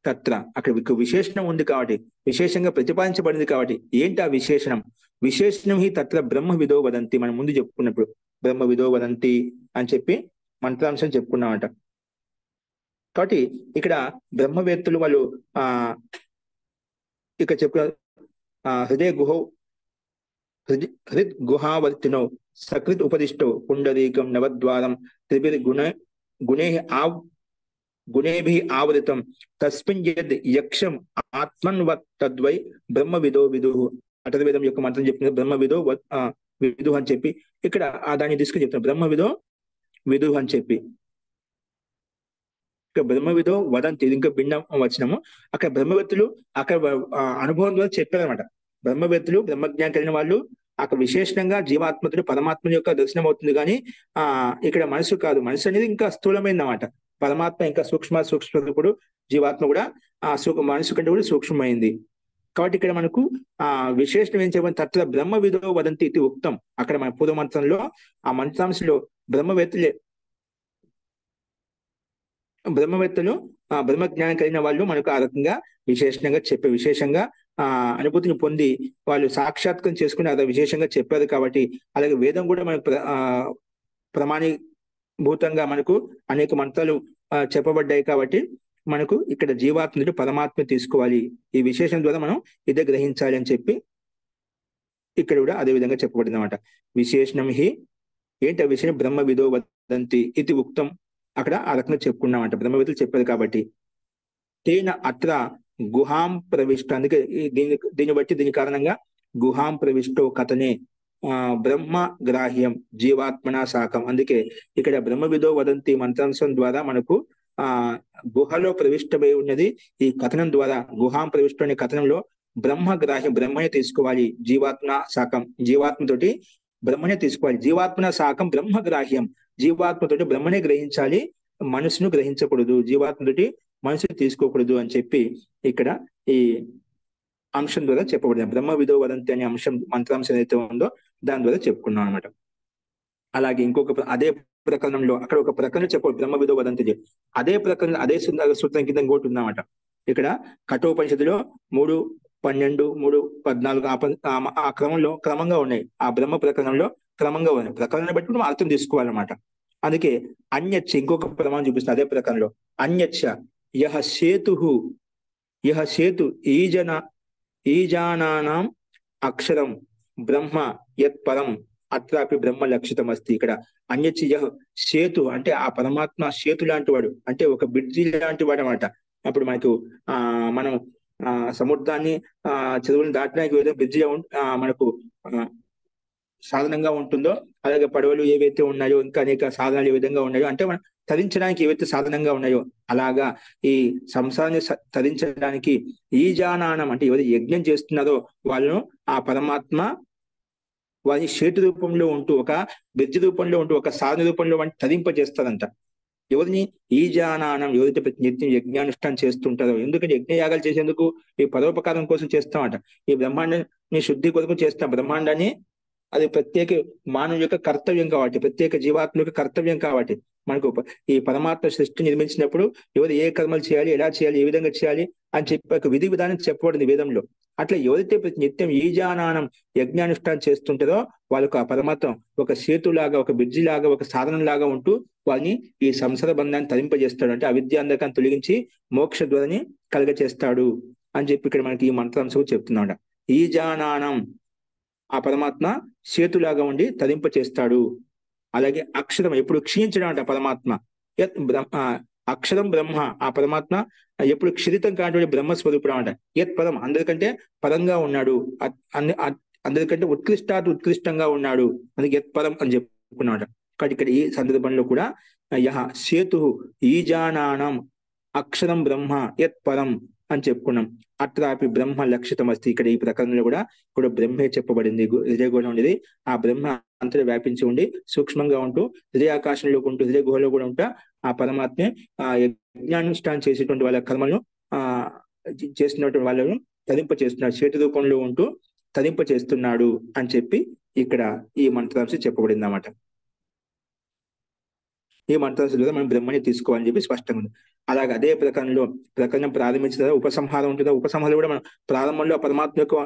తత్ర, అక్కడ విశేషణం ఉంది కాబట్టి విశేషంగా ప్రతిపాదించబడింది కాబట్టి ఏంటి ఆ విశేషణం హి తత్ర బ్రహ్మ విదో వదంతి. మనం ముందు చెప్పుకున్నప్పుడు బ్రహ్మ విదో వదంతి అని చెప్పి మంత్రాంశం చెప్పుకున్నామంట. కాబట్టి ఇక్కడ బ్రహ్మవేత్తలు వాళ్ళు ఇక చెప్పు హృద్ గుహావర్తినో సకృత్ ఉపదిష్టో పుండరీకం నవద్వారం త్రిభిర్ గుణేభి ఆవృతం తస్మిన్ యద్ యక్షం ఆత్మన్వత్ తద్వై బ్రహ్మ విదో విదు. అటర్వేదం యొక్క మంత్రం చెప్పిన బ్రహ్మ విదో విదు అని చెప్పి ఇక్కడ దాన్ని తీసుకుని చెప్తున్నారు బ్రహ్మ విదో విదు అని చెప్పి. ఇక్కడ బ్రహ్మ విదో వదంతి ఇంకా భిన్నం వచ్చినము. అక్కడ బ్రహ్మవేత్తలు అక్కడ అనుభవం ద్వారా చెప్పారనమాట. బ్రహ్మవేత్తలు బ్రహ్మజ్ఞానం కలిగిన వాళ్ళు అక్కడ విశేషంగా జీవాత్మతుడు పరమాత్మ యొక్క దర్శనం అవుతుంది కానీ ఇక్కడ మనసు కాదు, మనసు అనేది ఇంకా స్థూలమైంది అన్నమాట. పరమాత్మ ఇంకా సూక్ష్మరూపుడు, జీవాత్మ కూడా మనసు కంటే కూడా సూక్ష్మమైంది. కాబట్టి ఇక్కడ మనకు విశేషం ఏం చెప్పండి తత్వ బ్రహ్మ విదో వదంతి ఇది ఉక్తం. అక్కడ మన పూర్వ మంత్రంలో ఆ మంత్రాంశంలో బ్రహ్మవేత్తలు బ్రహ్మజ్ఞానం కలిగిన వాళ్ళు మనకు ఆ రకంగా విశేషంగా అనుభూతిని పొంది వాళ్ళు సాక్షాత్కారం చేసుకుని అది విశేషంగా చెప్పారు కాబట్టి, అలాగే వేదం కూడా మనకు ప్రమాణీభూతంగా మనకు అనేక మంత్రాలు చెప్పబడ్డాయి కాబట్టి మనకు ఇక్కడ జీవాత్మ నుండి పరమాత్మ తీసుకోవాలి, ఈ విశేషం ద్వారా మనం ఇదే గ్రహించాలి అని చెప్పి ఇక్కడ కూడా అదే విధంగా చెప్పబడింది అనమాట. విశేషణం హి ఏంటి ఆ విషయం బ్రహ్మ విదో వదంతి ఇది ఉక్తం, అక్కడ ఆ రకంగా చెప్పుకున్నామంట, బ్రహ్మవిధులు చెప్పారు కాబట్టి. తేన అత్ర గుహాం ప్రవిష్ట, అందుకే దీన్ని బట్టి దీని కారణంగా గుహాం ప్రవిష్టో కథనే బ్రహ్మ గ్రాహ్యం జీవాత్మన శాఖం, అందుకే ఇక్కడ బ్రహ్మ విదో వదంతి మంత్రాంశం ద్వారా మనకు గుహలో ప్రవిష్టమై ఉన్నది. ఈ కథనం ద్వారా గుహాం ప్రవిష్ట అనే కథనంలో బ్రహ్మ గ్రాహ్యం బ్రహ్మనే తీసుకోవాలి, జీవాత్మ శాఖం జీవాత్మతోటి బ్రహ్మనే తీసుకోవాలి, జీవాత్మన శాఖం బ్రహ్మ గ్రాహ్యం జీవాత్మతోటి బ్రహ్మనే గ్రహించాలి, మనసును గ్రహించకూడదు, జీవాత్మతోటి మనసును తీసుకోకూడదు అని చెప్పి ఇక్కడ ఈ అంశం ద్వారా చెప్పబడింది. బ్రహ్మ విదో వదంతి అనే అంశం మంత్రాంశం ఏదైతే ఉందో దాని ద్వారా చెప్పుకున్నాం అనమాట. అలాగే ఇంకొక అదే ప్రకరణంలో అక్కడ ఒక ప్రకరణం చెప్ప బ్రహ్మ విదో వదంతి, అదే ప్రకరణం అదే సూత్రం కింద ఇంకోటి ఉందన్నమాట. ఇక్కడ కఠోపనిషత్తులో 3:12, 3:14 ఆ క్రమంలో క్రమంగా ఉన్నాయి, ఆ బ్రహ్మ ప్రకరణంలో క్రమంగా ఉన్నాయి, ప్రకరణాన్ని బట్టి మనం అర్థం తీసుకోవాలన్నమాట. అందుకే అన్యచ్చ ఇంకొక ప్రమాణం చూపిస్తుంది అదే ప్రకరణంలో, అన్యచ్చ యహ సేతు ఈజానానాం అక్షరం బ్రహ్మ యత్ పరం అత్రాపి బ్రహ్మ లక్షితం అస్తి. ఇక్కడ అన్యచ్చ యహ సేతు అంటే ఆ పరమాత్మ సేతు లాంటి వాడు, అంటే ఒక బ్రిడ్జి లాంటి వాడు అనమాట. అప్పుడు మనకు మనం సముద్రాన్ని చెరువులను దాటడానికి ఏదో బ్రిడ్జి మనకు సాధనంగా ఉంటుందో, అలాగే పడవలు ఏవైతే ఉన్నాయో ఇంకా అనేక సాధనాలు ఏ విధంగా ఉన్నాయో, అంటే మనం తరించడానికి ఏవైతే సాధనంగా ఉన్నాయో అలాగా ఈ సంసారాన్ని తరించడానికి ఈజానానం అంటే ఎవరు యజ్ఞం చేస్తున్నారో వాళ్ళను ఆ పరమాత్మ వారి శేటు రూపంలో ఉంటూ ఒక బ్రిడ్జి రూపంలో ఉంటూ ఒక సాధన రూపంలో వాడిని తరింపజేస్తారంట. ఎవరిని ఈజానానం ఎవరైతే ప్రతి నిత్యం యజ్ఞానుష్ఠానం చేస్తుంటారో, ఎందుకంటే యజ్ఞయాగాలు చేసేందుకు ఈ పరోపకారం కోసం చేస్తామంట, ఈ బ్రహ్మాండాన్ని శుద్ధి కొరకు చేస్తాం, బ్రహ్మాండాన్ని అది ప్రత్యేక మానవ యొక్క కర్తవ్యం కాబట్టి, ప్రత్యేక జీవాత్మ యొక్క కర్తవ్యం కాబట్టి మనకు ఈ పరమాత్మ సృష్టి నిర్మించినప్పుడు ఎవరు ఏ కర్మలు చేయాలి, ఎలా చేయాలి, ఏ విధంగా చేయాలి అని చెప్పి ఒక విధి విధానం చెప్పబడింది వేదంలో. అట్లా ఎవరైతే ప్రతి నిత్యం ఈజానానం యజ్ఞానుష్ఠానం చేస్తుంటారో వాళ్ళకు ఆ పరమాత్మ ఒక సేతులాగా, ఒక బ్రిడ్జి లాగా, ఒక సాధనం లాగా ఉంటూ వారిని ఈ సంసార బంధాన్ని తరింపజేస్తాడు, అంటే అవిద్యాంధకాన్ని తొలగించి మోక్ష ద్వారాన్ని కలగచేస్తాడు అని చెప్పి ఇక్కడ మనకి ఈ మంత్రాంశం చెప్తున్నాడు. ఈజానానం ఆ పరమాత్మ సేతులాగా ఉండి తరింప చేస్తాడు. అలాగే అక్షరం ఎప్పుడు క్షీణించడం అంట పరమాత్మ, అక్షరం బ్రహ్మ ఆ పరమాత్మ ఎప్పుడు క్షరితం కానటువంటి బ్రహ్మస్వరూపుడు అంట. యత్ పరం అందరికంటే పరంగా ఉన్నాడు, అందరికంటే ఉత్కృష్టంగా ఉన్నాడు, అందుకే యత్ పరం అని చెప్పుకున్నాడు. కాబట్టి ఇక్కడ ఈ సందర్భంలో కూడా యహ సేతు ఈజానానం అక్షరం బ్రహ్మ యత్ పరం అని చెప్పుకున్నాం. అత్రాపి బ్రహ్మ లక్షితం అస్తి, ఇక్కడ ఈ ప్రకరణలో కూడా బ్రహ్మే చెప్పబడింది. హృదయ గుహలో ఉండేది ఆ బ్రహ్మ అంతటా వ్యాపించి ఉండి సూక్ష్మంగా ఉంటూ హృదయాకాశంలో ఉంటూ హృదయ గుహలో కూడా ఉంటా ఆ పరమాత్మే యజ్ఞానుష్ఠానం చేసేటువంటి వాళ్ళ కర్మలను చేస్తున్నటువంటి వాళ్ళను తరింప చేస్తున్నాడు, చేతి రూపంలో ఉంటూ తరింప చేస్తున్నాడు అని చెప్పి ఇక్కడ ఈ మంత్రాంశం చెప్పబడింది అన్నమాట. ఈ మంత్రాంశం ద్వారా మనం బ్రహ్మని తీసుకోవాలని చెప్పి స్పష్టంగా ఉంది. అలాగే అదే ప్రకరణం ప్రారంభించిన ఉపసంహారం ఉంటుంది. ఉపసంహారం కూడా మనం ప్రారంభంలో ఆ పరమాత్మ యొక్క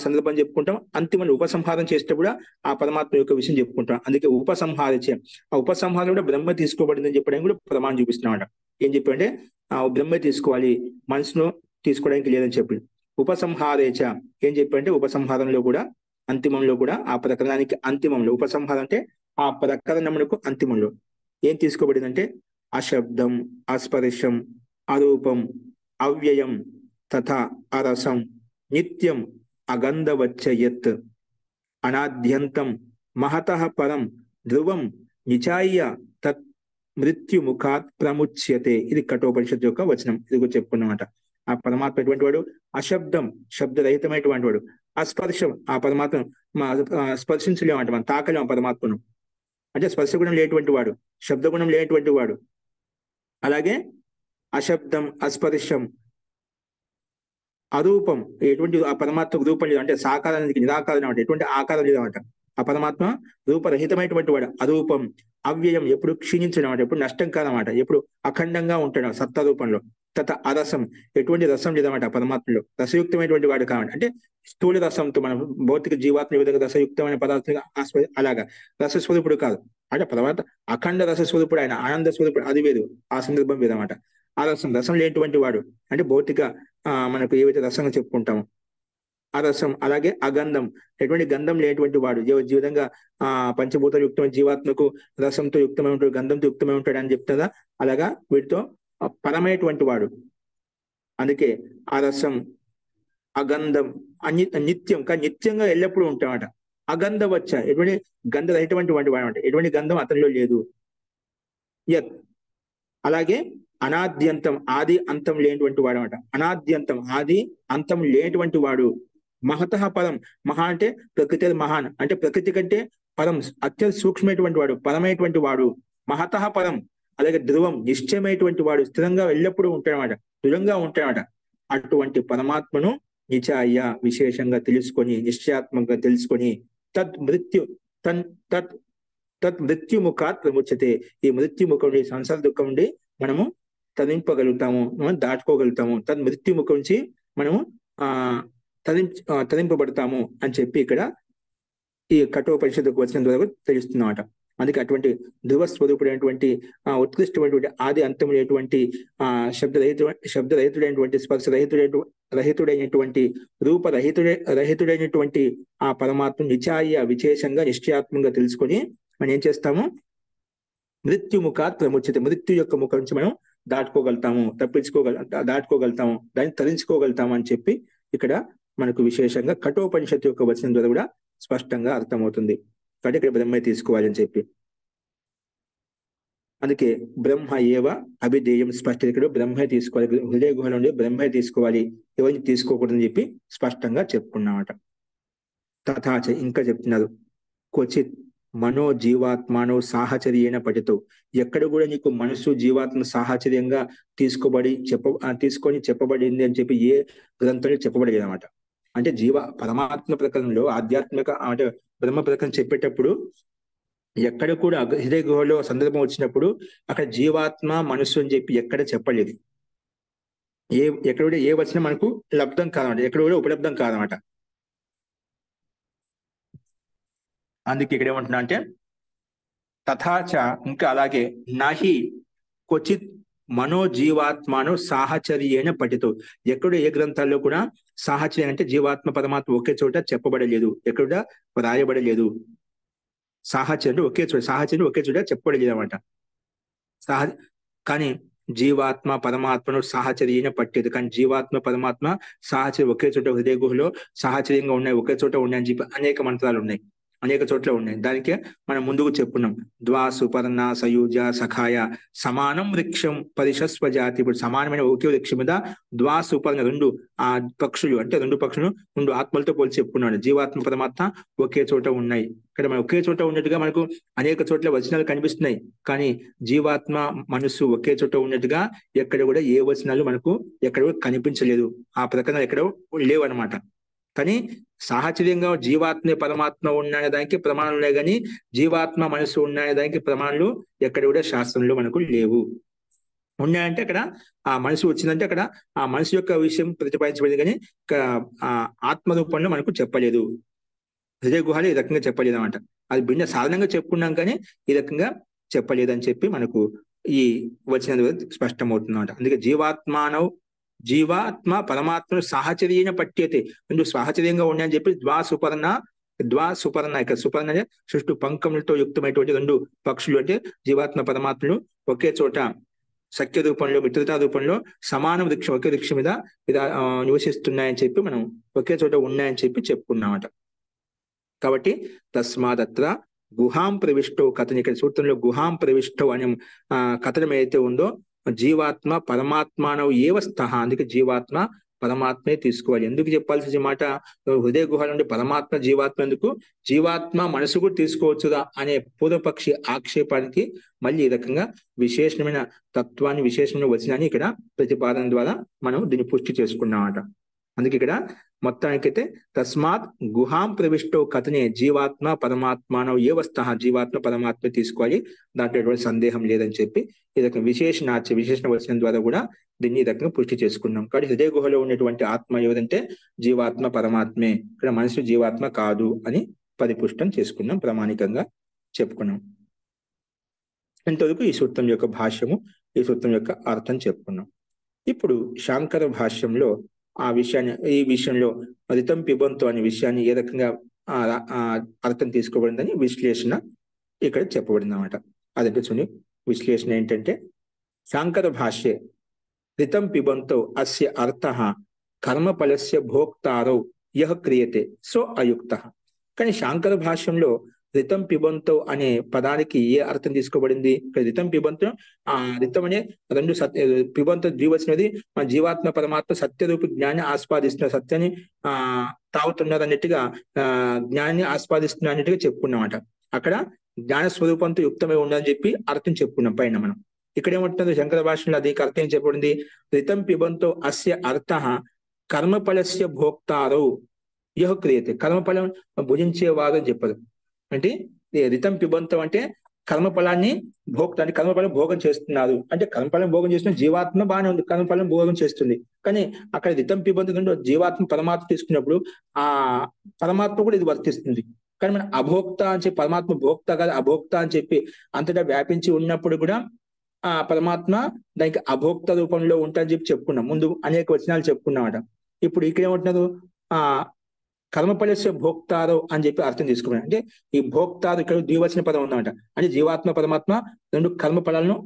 సందర్భం చెప్పుకుంటాం, అంతిమంలో ఉపసంహారం చేసేటప్పుడు ఆ పరమాత్మ యొక్క విషయం చెప్పుకుంటాం. అందుకే ఉపసంహారిచే ఆ ఉపసంహారం కూడా బ్రహ్మ తీసుకోబడిందని చెప్పడానికి కూడా ప్రమాణం చూపిస్తున్నాడు. ఏం చెప్పంటే ఆ బ్రహ్మ తీసుకోవాలి, మనసును తీసుకోవడానికి లేదని చెప్పి. ఉపసంహారేచ ఏం చెప్పంటే ఉపసంహారంలో కూడా అంతిమంలో కూడా ఆ ప్రకరణానికి అంతిమంలో ఉపసంహారం అంటే ఆ ప్రకరణమునకు అంతిమంలో ఏం తీసుకోబడిందంటే అశబ్దం, అస్పర్శం, అరూపం, అవ్యయం తథా అరసం, నిత్యం అగంధవచ్చయత్, అనాద్యంతం మహతః పరం ధ్రువం నిచాయ్య తత్ మృత్యుముఖాత్ ప్రముచ్యతే. ఇది కఠోపనిషత్తు యొక్క వచనం. ఇది కూడా చెప్పుకున్నమాట. ఆ పరమాత్మ ఎటువంటి వాడు? అశబ్దం శబ్దరహితమైనటువంటి వాడు. అస్పర్శం ఆ పరమాత్మ స్పర్శించలేమంట, మనం తాకలేం ఆ పరమాత్మను, అంటే స్పర్శ గుణం లేనటువంటి వాడు, శబ్ద గుణం లేనటువంటి వాడు. అలాగే అశబ్దం, అస్పర్శం, అరూపం ఎటువంటి ఆ పరమాత్మకు రూపం లేదు, అంటే సాకారానికి నిరాకారం అంటే ఎటువంటి ఆకారం లేదన్నమాట. ఆ పరమాత్మ రూపరహితమైనటువంటి వాడు. అరూపం, అవ్యయం ఎప్పుడు క్షీణించడం అంటే ఎప్పుడు నష్టం కాదన్నమాట, ఎప్పుడు అఖండంగా ఉంటాడు సత్తా రూపంలో. తత అరసం, ఎటువంటి రసం లేదన్నమాట పరమాత్మలో, రసయుక్తమైనటువంటి వాడు కావాలి. అంటే స్థూల రసంతో మనం భౌతిక జీవాత్మ ఏ విధంగా రసయుక్తమైన పదార్థంగా అలాగా రసస్వరూపుడు కాదు. అంటే తర్వాత అఖండ రసస్వరూపుడు, ఆయన ఆనంద స్వరూపుడు, అది వేరు, ఆ సందర్భం వేరన్నమాట. ఆ రసం, రసం లేనటువంటి వాడు అంటే భౌతిక మనకు ఏవైతే రసంగా చెప్పుకుంటామో ఆ రసం. అలాగే అగంధం, ఎటువంటి గంధం లేనటువంటి వాడు, ఏ విధంగా పంచభూత యుక్తమైన జీవాత్మకు రసంతో యుక్తమై ఉంటాడు, గంధంతో యుక్తమై ఉంటాడు అని చెప్తుందా, అలాగా వీటితో పరమైనటువంటి వాడు. అందుకే ఆ రసం అగంధం నిత్యం, కానీ నిత్యంగా ఎల్లప్పుడూ ఉంటామట. అగంధ వచ్చ, ఎటువంటి గంధరహితటువంటి వాడు అనమాట, ఎటువంటి గంధం అతనిలో లేదు. యత్, అలాగే అనాద్యంతం, ఆది అంతం లేనటువంటి వాడు అనమాట. అనాద్యంతం, ఆది అంతం లేనటువంటి వాడు. మహతః పరం, మహా అంటే ప్రకృతి, మహాన్ అంటే ప్రకృతి కంటే పరం, అత్యంత సూక్ష్మమైనటువంటి వాడు, పరమైనటువంటి వాడు. మహతః పరం, అలాగే ధ్రువం, నిశ్చయమైనటువంటి వాడు, స్థిరంగా ఎల్లప్పుడూ ఉంటాడనమాట, దృఢంగా ఉంటాడనమాట. అటువంటి పరమాత్మను నిచాయ, విశేషంగా తెలుసుకొని, నిశ్చయాత్మకంగా తెలుసుకొని, తత్ మృత్యు తత్ మృత్యుముఖాత్ ప్రముచ్యతే, ఈ మృత్యుముఖం నుండి, సంసార దుఃఖం నుండి మనము తరింపగలుగుతాము, మనం దాటుకోగలుగుతాము. తద్ మృత్యుముఖం నుంచి మనము తరింపబడతాము అని చెప్పి ఇక్కడ ఈ కఠోపనిషత్తుకు వచ్చిన ద్వారా తెలుస్తున్నమాట. అందుకే అటువంటి ధ్రువ స్వరూపుడైనటువంటి ఉత్కృష్టమైనటువంటి ఆది అంతమైనటువంటి శబ్దరహితుడైనటువంటి స్పర్శ రహితుడైనటువంటి రహితుడైనటువంటి ఆ పరమాత్మ నిచాయ, విశేషంగా నిశ్చయాత్మకంగా తెలుసుకొని మనం ఏం చేస్తాము, మృత్యుముఖాత్ ప్రముచ్యతే, మృత్యు యొక్క ముఖం నుంచి మనం దాటుకోగలుగుతాము, దాటుకోగలుగుతాము, దాన్ని తరించుకోగలుగుతాము అని చెప్పి ఇక్కడ మనకు విశేషంగా కఠోపనిషత్తు యొక్క వచనం ద్వారా కూడా స్పష్టంగా అర్థమవుతుంది. కాబట్టి ఇక్కడ బ్రహ్మే తీసుకోవాలి అని చెప్పి, అందుకే బ్రహ్మ ఏవ అభిధేయం స్పష్ట, ఇక్కడ బ్రహ్మే తీసుకోవాలి, హృదయ గుహ నుండి బ్రహ్మే తీసుకోవాలి, ఎవరిని తీసుకోకూడదని చెప్పి స్పష్టంగా చెప్పుకున్నామట. తథాచ, ఇంకా చెప్తున్నారు, క్వచిత్ మనో జీవాత్మానో సాహచర్యేణ పఠితో, ఎక్కడ కూడా నీకు మనసు జీవాత్మ సాహచర్యంగా తీసుకొని చెప్పబడింది అని చెప్పి ఏ గ్రంథంలో చెప్పబడలేదు అనమాట. అంటే పరమాత్మ ప్రకరణంలో, ఆధ్యాత్మిక అంటే బ్రహ్మ ప్రకరణం చెప్పేటప్పుడు ఎక్కడ కూడా హృదయ గుహలో సందర్భం వచ్చినప్పుడు అక్కడ జీవాత్మ మనసు అని చెప్పి ఎక్కడ చెప్పలేదు. ఎక్కడ కూడా ఏ వచనం మనకు లబ్ధం కాదన్నమాట, ఎక్కడ కూడా ఉపలబ్ధం కాదన్నమాట. అందుకే ఇక్కడ ఏమంటున్నా అంటే తథాచ, ఇంకా అలాగే నహి క్వచిత్ మనోజీవాత్మను సాహచర్యేణ పఠితో, ఎక్కడ ఏ గ్రంథాల్లో కూడా సాహచర్యం అంటే జీవాత్మ పరమాత్మ ఒకే చోట చెప్పబడలేదు, ఎక్కడ రాయబడలేదు. సాహచర్యం ఒకే చోట, సాహచర్యం ఒకే చోట చెప్పబడలేదు అనమాట. కానీ జీవాత్మ పరమాత్మను సాహచర్యేణ పట్టేది, కానీ జీవాత్మ పరమాత్మ సాహచర్యం ఒకే చోట, హృదయ గుహలో సాహచర్యంగా ఉన్నాయి, ఒకే చోట ఉన్నాయని చెప్పి అనేక మంత్రాలు ఉన్నాయి, అనేక చోట్ల ఉన్నాయి. దానికే మనం ముందుకు చెప్పుకున్నాం, ద్వా సుపర్ణ సయూజ సఖాయ సమానం వృక్షం పరిషస్వ జాతి. ఇప్పుడు సమానమైన ఒకే వృక్షం మీద ద్వా సుపర్ణ, రెండు పక్షులు, అంటే రెండు పక్షులు రెండు ఆత్మలతో పోల్చి చెప్పుకున్నాడు. జీవాత్మ పరమాత్మ ఒకే చోట ఉన్నాయి. ఇక్కడ మనం ఒకే చోట ఉన్నట్టుగా మనకు అనేక చోట్ల వచనాలు కనిపిస్తున్నాయి, కానీ జీవాత్మ మనస్సు ఒకే చోట ఉన్నట్టుగా ఎక్కడ కూడా ఏ వచనాలు మనకు ఎక్కడ కూడా కనిపించలేదు, ఆ ప్రకటన ఎక్కడ లేవు అనమాట. కానీ సాహచర్యంగా జీవాత్మ పరమాత్మ ఉన్నాయనే దానికి ప్రమాణాలు ఉన్నాయి, కానీ జీవాత్మ మనసు ఉన్నాయనే దానికి ప్రమాణాలు ఎక్కడ కూడా శాస్త్రంలో మనకు లేవు. ఉన్నాయంటే అక్కడ ఆ మనసు వచ్చిందంటే అక్కడ ఆ మనసు యొక్క విషయం ప్రతిపాదించబడింది, కానీ ఆత్మ రూపంలో మనకు చెప్పలేదు. హృదయ గుహలో ఈ రకంగా చెప్పలేదు అనమాట. అది భిన్న సాధనంగా చెప్పుకున్నాం, కానీ ఈ రకంగా చెప్పలేదని చెప్పి మనకు ఈ వచ్చిన స్పష్టమవుతుంది అనమాట. అందుకే జీవాత్మ పరమాత్మను సాహచర్యన పట్టితే, రెండు సాహచర్యంగా ఉన్నాయని చెప్పి ద్వా సుపర్ణ, ఇక్కడ సుపర్ణ అంటే సృష్టి పంకములతో యుక్తమైనటువంటి రెండు పక్షులు, అంటే జీవాత్మ పరమాత్మలు ఒకే చోట సఖ్య రూపంలో, మిత్రతా రూపంలో సమాన వృక్షం, ఒకే వృక్షం మీద నివసిస్తున్నాయని చెప్పి మనం ఒకే చోట ఉన్నాయని చెప్పి చెప్పుకున్నామట. కాబట్టి తస్మాదత్ర గుహాం ప్రవిష్టో కథని, ఇక్కడ సూత్రంలో గుహాం ప్రవిష్టో అనే కథనం ఏదైతే ఉందో, జీవాత్మ పరమాత్మానవు ఏవ స్థః, అందుకే జీవాత్మ పరమాత్మే తీసుకోవాలి. ఎందుకు చెప్పాల్సిన మాట, హృదయ గుహ నుండి పరమాత్మ జీవాత్మ ఎందుకు, జీవాత్మ మనసు కూడా తీసుకోవచ్చుదా అనే పూర్వపక్షి ఆక్షేపానికి మళ్ళీ ఈ రకంగా విశేషమైన తత్వాన్ని, విశేషమైన వచనాన్ని ఇక్కడ ప్రతిపాదన ద్వారా మనం దీన్ని పుష్టి చేసుకున్నామట. అందుకే ఇక్కడ మొత్తానికైతే తస్మాత్ గుహాం ప్రవిష్టో కథనే జీవాత్మ పరమాత్మానో ఏ వస్త జీవాత్మ పరమాత్మ తీసుకోవాలి, దాంట్లో ఎటువంటి సందేహం లేదని చెప్పి ఈ రకం విశేషణ వచనం ద్వారా కూడా దీన్ని ఈ రకంగా పుష్టి చేసుకున్నాం. కాబట్టి హృదయ గుహలో ఉన్నటువంటి ఆత్మ ఏదంటే జీవాత్మ పరమాత్మే, ఇక్కడ మనిషి జీవాత్మ కాదు అని పరిపుష్టం చేసుకున్నాం, ప్రామాణికంగా చెప్పుకున్నాం. ఇంతవరకు ఈ సూత్రం యొక్క భాష్యము, ఈ సూత్రం యొక్క అర్థం చెప్పుకున్నాం. ఇప్పుడు శాంకర భాష్యంలో ఈ విషయంలో రితం పిబంతో అనే విషయాన్ని ఏ రకంగా అర్థం తీసుకోబడిందని విశ్లేషణ ఇక్కడ చెప్పబడింది అన్నమాట. అదంటే చూని విశ్లేషణ ఏంటంటే, శాంకర భాష్యే రితం పిబంతో అస్య అర్థః కర్మఫలస్య భోక్తారో యః క్రియతే సో అయుక్తః. కానీ శాంకర భాష్యంలో రితం పిబంతో అనే పదానికి ఏ అర్థం తీసుకోబడింది? ఇక్కడ రితం పిబంతో రితం అనే రెండు పిబంతో ద్వివచనది, మన జీవాత్మ పరమాత్మ సత్యరూపి జ్ఞాన్ని ఆస్వాదిస్తున్నారు, సత్యాన్ని తాగుతున్నారు అన్నట్టుగా, జ్ఞానాన్ని ఆస్వాదిస్తున్నారు అన్నట్టుగా చెప్పుకున్నామట. అక్కడ జ్ఞాన స్వరూపంతో యుక్తమై ఉండాలని చెప్పి అర్థం చెప్పుకున్నాం పైన మనం. ఇక్కడ ఏమంటున్నది శంకర భాషలో అది అర్థం ఏం చెప్పబడింది? రితం పిబంతో అస్య అర్థః కర్మఫలస్య భోక్తారో యః క్రియతే, కర్మఫలం భుజించేవారు అని చెప్పదు. అంటే రితం పిబంతం అంటే కర్మఫలాన్ని భోక్త అంటే కర్మఫలం భోగం చేస్తున్నారు అంటే, కర్మఫలం భోగం చేస్తున్న జీవాత్మ బాగానే ఉంది, కర్మఫలం భోగం చేస్తుంది. కానీ అక్కడ రితం పిబంతం జీవాత్మ పరమాత్మ తీసుకున్నప్పుడు ఆ పరమాత్మ కూడా ఇది వర్తిస్తుంది. కానీ మన అభోక్త అని చెప్పి, పరమాత్మ భోక్త కాదు అభోక్త అని చెప్పి అంతటా వ్యాపించి ఉన్నప్పుడు కూడా ఆ పరమాత్మ దానికి అభోక్త రూపంలో ఉంటాయని చెప్పి చెప్పుకున్నాం, ముందు అనేక వచనాలు చెప్పుకున్నామట. ఇప్పుడు ఇక్కడ ఏమంటున్నారు? కర్మఫలస్య భోక్తారో అని చెప్పి అర్థం తీసుకున్నాం. అంటే ఈ భోక్తారు ఇక్కడ ద్వివచన పదం ఉందన్నమాట. అంటే జీవాత్మ పరమాత్మ రెండు కర్మఫలాలను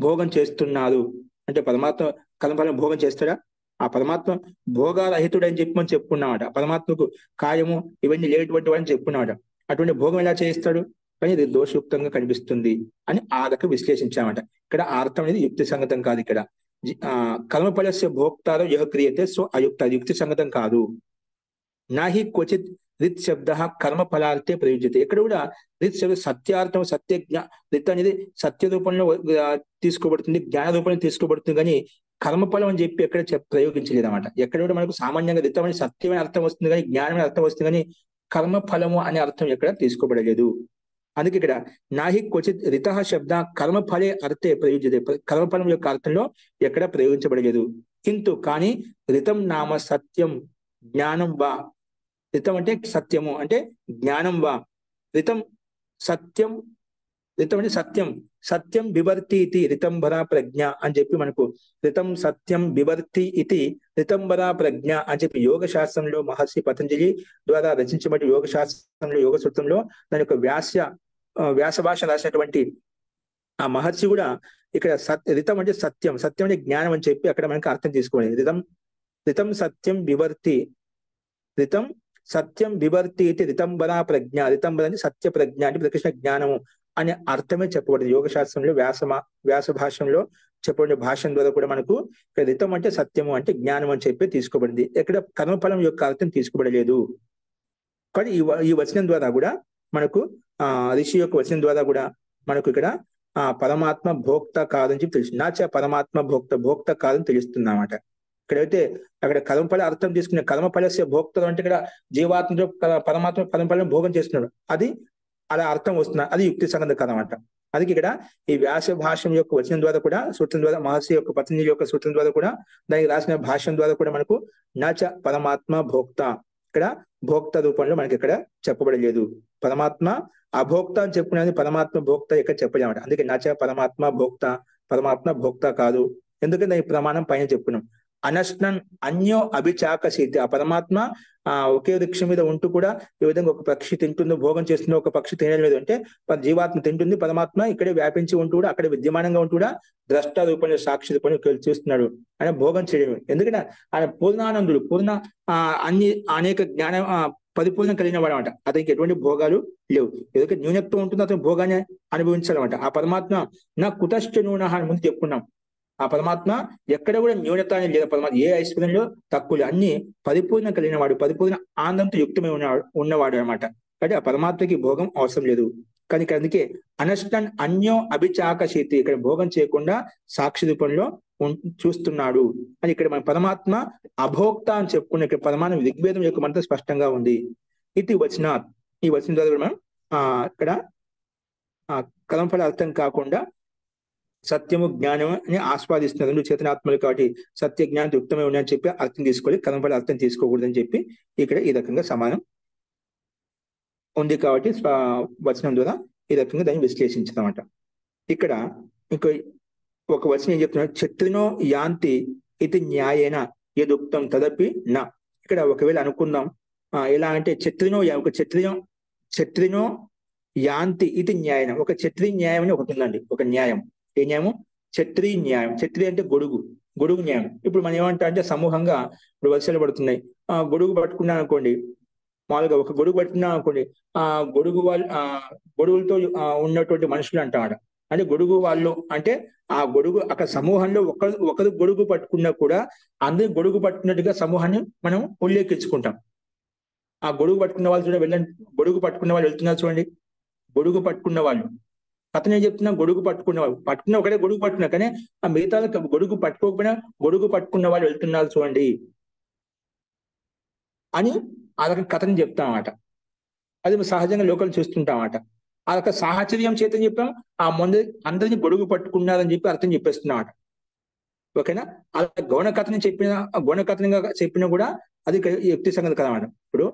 భోగం చేస్తున్నారు అంటే, పరమాత్మ కర్మఫలం భోగం చేస్తాడా? ఆ పరమాత్మ భోగారహితుడు అని చెప్పి మనం చెప్పుకున్నామట. పరమాత్మకు కాయము ఇవన్నీ లేటువంటి వాడని చెప్పుకున్నామట. అటువంటి భోగం ఎలా చేయిస్తాడు? కానీ ఇది దోషయుక్తంగా కనిపిస్తుంది అని ఆ రకంగా విశ్లేషించామట. ఇక్కడ ఆ అర్థం అనేది యుక్తి సంగతం కాదు. ఇక్కడ కర్మఫలస్య భోక్తారో యః క్రియతే సో అయుక్త, అది యుక్తి సంగతం కాదు. నాహి క్వచిత్ రిత్ శబ్ద కర్మ ఫలార్థే ప్రయుజ్యతే. ఇక్కడ కూడా రిత్ శబ్ద సత్యార్థం, రిత్ అనేది సత్య రూపంలో తీసుకోబడుతుంది, జ్ఞాన రూపంలో తీసుకోబడుతుంది. కానీ కర్మఫలం అని చెప్పి ఎక్కడ ప్రయోగించలేదు అన్నమాట. ఎక్కడ కూడా మనకు సామాన్యంగా రితం అని సత్యమైన అర్థం వస్తుంది కానీ, జ్ఞానమైన అర్థం వస్తుంది కానీ కర్మఫలము అనే అర్థం ఎక్కడ తీసుకోబడలేదు. అందుకే ఇక్కడ నాహి క్వచిత్ రిత శబ్ద కర్మఫలే అర్థే ప్రయుజ్యతే, కర్మఫలం యొక్క అర్థంలో ఎక్కడ ప్రయోగించబడలేదు. కింటు కానీ రితం నామ సత్యం జ్ఞానం వా, రితం అంటే సత్యము అంటే జ్ఞానం వా, రితం సత్యం, రితం అంటే సత్యం, సత్యం బిభర్తి ఇది రితంబర ప్రజ్ఞ అని చెప్పి మనకు రితం సత్యం బిభర్తి ఇది రితంబర ప్రజ్ఞ అని చెప్పి యోగ శాస్త్రంలో మహర్షి పతంజలి ద్వారా రచించబడి యోగ శాస్త్రంలో యోగ సూత్రంలో దాని యొక్క వ్యాస భాష రాసినటువంటి ఆ మహర్షి కూడా ఇక్కడ రితం అంటే సత్యం, సత్యం అంటే జ్ఞానం అని చెప్పి అక్కడ మనకి అర్థం తీసుకోవాలి. రితం సత్యం బిభర్తి, రితం సత్యం బిభర్తి ఇది రితంబర ప్రజ్ఞ, రితంబర అంటే సత్య ప్రజ్ఞ అంటే ప్రకృష్ణ జ్ఞానము అనే అర్థమే చెప్పబడింది యోగ శాస్త్రంలో వ్యాస భాషంలో చెప్పబడిన భాషం ద్వారా కూడా మనకు రితం అంటే సత్యము అంటే జ్ఞానం అని చెప్పి తీసుకోబడింది. ఎక్కడ కర్మఫలం యొక్క అర్థం తీసుకోబడలేదు. కానీ ఈ వచనం ద్వారా కూడా మనకు ఋషి యొక్క వచనం ద్వారా కూడా మనకు ఇక్కడ పరమాత్మ భోక్త కాదని చెప్పి తెలుస్తుంది. నాచ పరమాత్మ భోక్త కాదని తెలుస్తుంది అన్నమాట. ఇక్కడైతే అక్కడ కర్మఫల అర్థం తీసుకునే కర్మఫలస్య భోక్త అంటే ఇక్కడ జీవాత్మతో పరమాత్మ కర్మఫలం భోగం చేస్తున్నాడు, అది అలా అర్థం వస్తున్నారు, అది యుక్తి సంగతం కాదన్నమాట. అందుకే ఇక్కడ ఈ వ్యాస భాష్యం యొక్క వచనం ద్వారా కూడా, సూత్రం ద్వారా, మహర్షి యొక్క పతంజలి యొక్క సూత్రం ద్వారా కూడా, దానికి రాసిన భాష్యం ద్వారా కూడా మనకు నాచ పరమాత్మ భోక్త, ఇక్కడ భోక్త రూపంలో మనకి ఇక్కడ చెప్పబడలేదు. పరమాత్మ అభోక్త అని చెప్పుకునేది, పరమాత్మ భోక్త ఇక్కడ చెప్పలేమాట. అందుకే నాచ పరమాత్మ భోక్త, పరమాత్మ భోక్త కాదు. ఎందుకంటే దాని ప్రమాణం పైన చెప్పుకున్నాం. అనశ్నన్ అన్యో అభిచాకశీతి, ఆ పరమాత్మ ఒకే వృక్షం మీద ఉంటూ కూడా ఈ విధంగా ఒక పక్షి తింటుందో భోగం చేస్తుందో, ఒక పక్షి తినడం లేదు అంటే జీవాత్మ తింటుంది, పరమాత్మ ఇక్కడే వ్యాపించి ఉంటూ కూడా అక్కడ విద్యమానంగా ఉంటూ కూడా ద్రష్ట రూపంలో సాక్షి రూపంలో చూస్తున్నాడు. ఆయన భోగం చేయడం ఎందుకంటే ఆయన పూర్ణానందుడు, అన్ని అనేక జ్ఞానం పరిపూర్ణం కలిగిన వాడు అనమాట. అతనికి ఎటువంటి భోగాలు లేవు, ఏదైతే న్యూనత్వం ఉంటుందో అతను భోగాన్ని అనుభవించాలన్నమాట. ఆ పరమాత్మ నా కుతశ్చ న్యూన అని ముందు చెప్పుకున్నాం. ఆ పరమాత్మ ఎక్కడ కూడా న్యూనత అనేది లేదు. పరమాత్మ ఏ ఐశ్వర్యంలో తక్కువ, అన్ని పరిపూర్ణం కలిగిన వాడు, పరిపూర్ణ ఆనందంతో యుక్తమై ఉన్నవాడు అనమాట. కాబట్టి ఆ పరమాత్మకి భోగం అవసరం లేదు. కానీ అందుకే అనష్టన్ అన్యో అభిచాకశీతి, ఇక్కడ భోగం చేయకుండా సాక్షి రూపంలో చూస్తున్నాడు అని ఇక్కడ మన పరమాత్మ అభోక్త అని చెప్పుకునే ఇక్కడ పరమాణు ఋగ్వేదం యొక్క మంత్రం స్పష్టంగా ఉంది. ఇది వచనాత్, ఈ వచనం ద్వారా మనం ఇక్కడ కర్మఫల అర్థం కాకుండా సత్యము జ్ఞానం అని ఆస్వాదిస్తున్నారు. రెండు చేతనాత్మలు కాబట్టి సత్య జ్ఞానం యుక్తమే ఉన్నాయని చెప్పి అర్థం తీసుకోవాలి, కర్మఫల అర్థం తీసుకోకూడదని చెప్పి ఇక్కడ ఈ రకంగా సమానం ఉంది. కాబట్టి వచనం ద్వారా ఈ రకంగా దాన్ని విశ్లేషించాలన్నమాట. ఇక్కడ ఇంకో ఒక వచనం ఏం చెప్తున్నారు, క్షత్రినో యాంతి ఇది న్యాయేన యదుక్తం తదపి నా. ఇక్కడ ఒకవేళ అనుకుందాం ఎలా అంటే ఒక క్షత్రినో యాంతి ఇది న్యాయం, ఒక క్షత్రియ న్యాయం అని ఒకటి ఉందండి. ఒక న్యాయం, ఏ న్యాయము? క్షత్రియ న్యాయం. క్షత్రియ అంటే గొడుగు న్యాయం. ఇప్పుడు మనం ఏమంటా అంటే సమూహంగా ఇప్పుడు వర్షాలు పడుతున్నాయి, గొడుగు పట్టుకున్నాం అనుకోండి, మామూలుగా ఒక గొడుగు పట్టుకున్నాం అనుకోండి, గొడుగులతో ఉన్నటువంటి మనుషులు అంటాడు. అంటే గొడుగు వాళ్ళు అంటే ఆ గొడుగు అక్కడ సమూహంలో ఒకరు గొడుగు పట్టుకున్నా కూడా అందరూ గొడుగు పట్టుకున్నట్టుగా సమూహాన్ని మనం ఉల్లేఖించుకుంటాం. ఆ గొడుగు పట్టుకున్న వాళ్ళు చూడండి, వెళ్ళండి, గొడుగు పట్టుకున్న వాళ్ళు వెళ్తున్నారు చూడండి, గొడుగు పట్టుకున్న వాళ్ళు. అతనే చెప్తున్నా గొడుగు పట్టుకున్న వాళ్ళు, పట్టుకున్న ఒకటే గొడుగు పట్టుకున్నా, కానీ ఆ మిగతా గొడుగు పట్టుకోకపోయినా గొడుగు పట్టుకున్న వాళ్ళు వెళ్తున్నారు చూడండి అని ఆ రకం కథని చెప్తామన్నమాట. అది సహజంగా లోకల్ చూస్తుంటామన్నమాట. ఆ యొక్క సాహచర్యం చేత చెప్పాం, ఆ ముందు అందరినీ గొడుగు పట్టుకున్నారని చెప్పి అర్థం చెప్పేస్తున్నామట. ఓకేనా? అలా గౌణ కథనంగా చెప్పినా కూడా అది యుక్తి సంగతి కదన్నమాట. ఇప్పుడు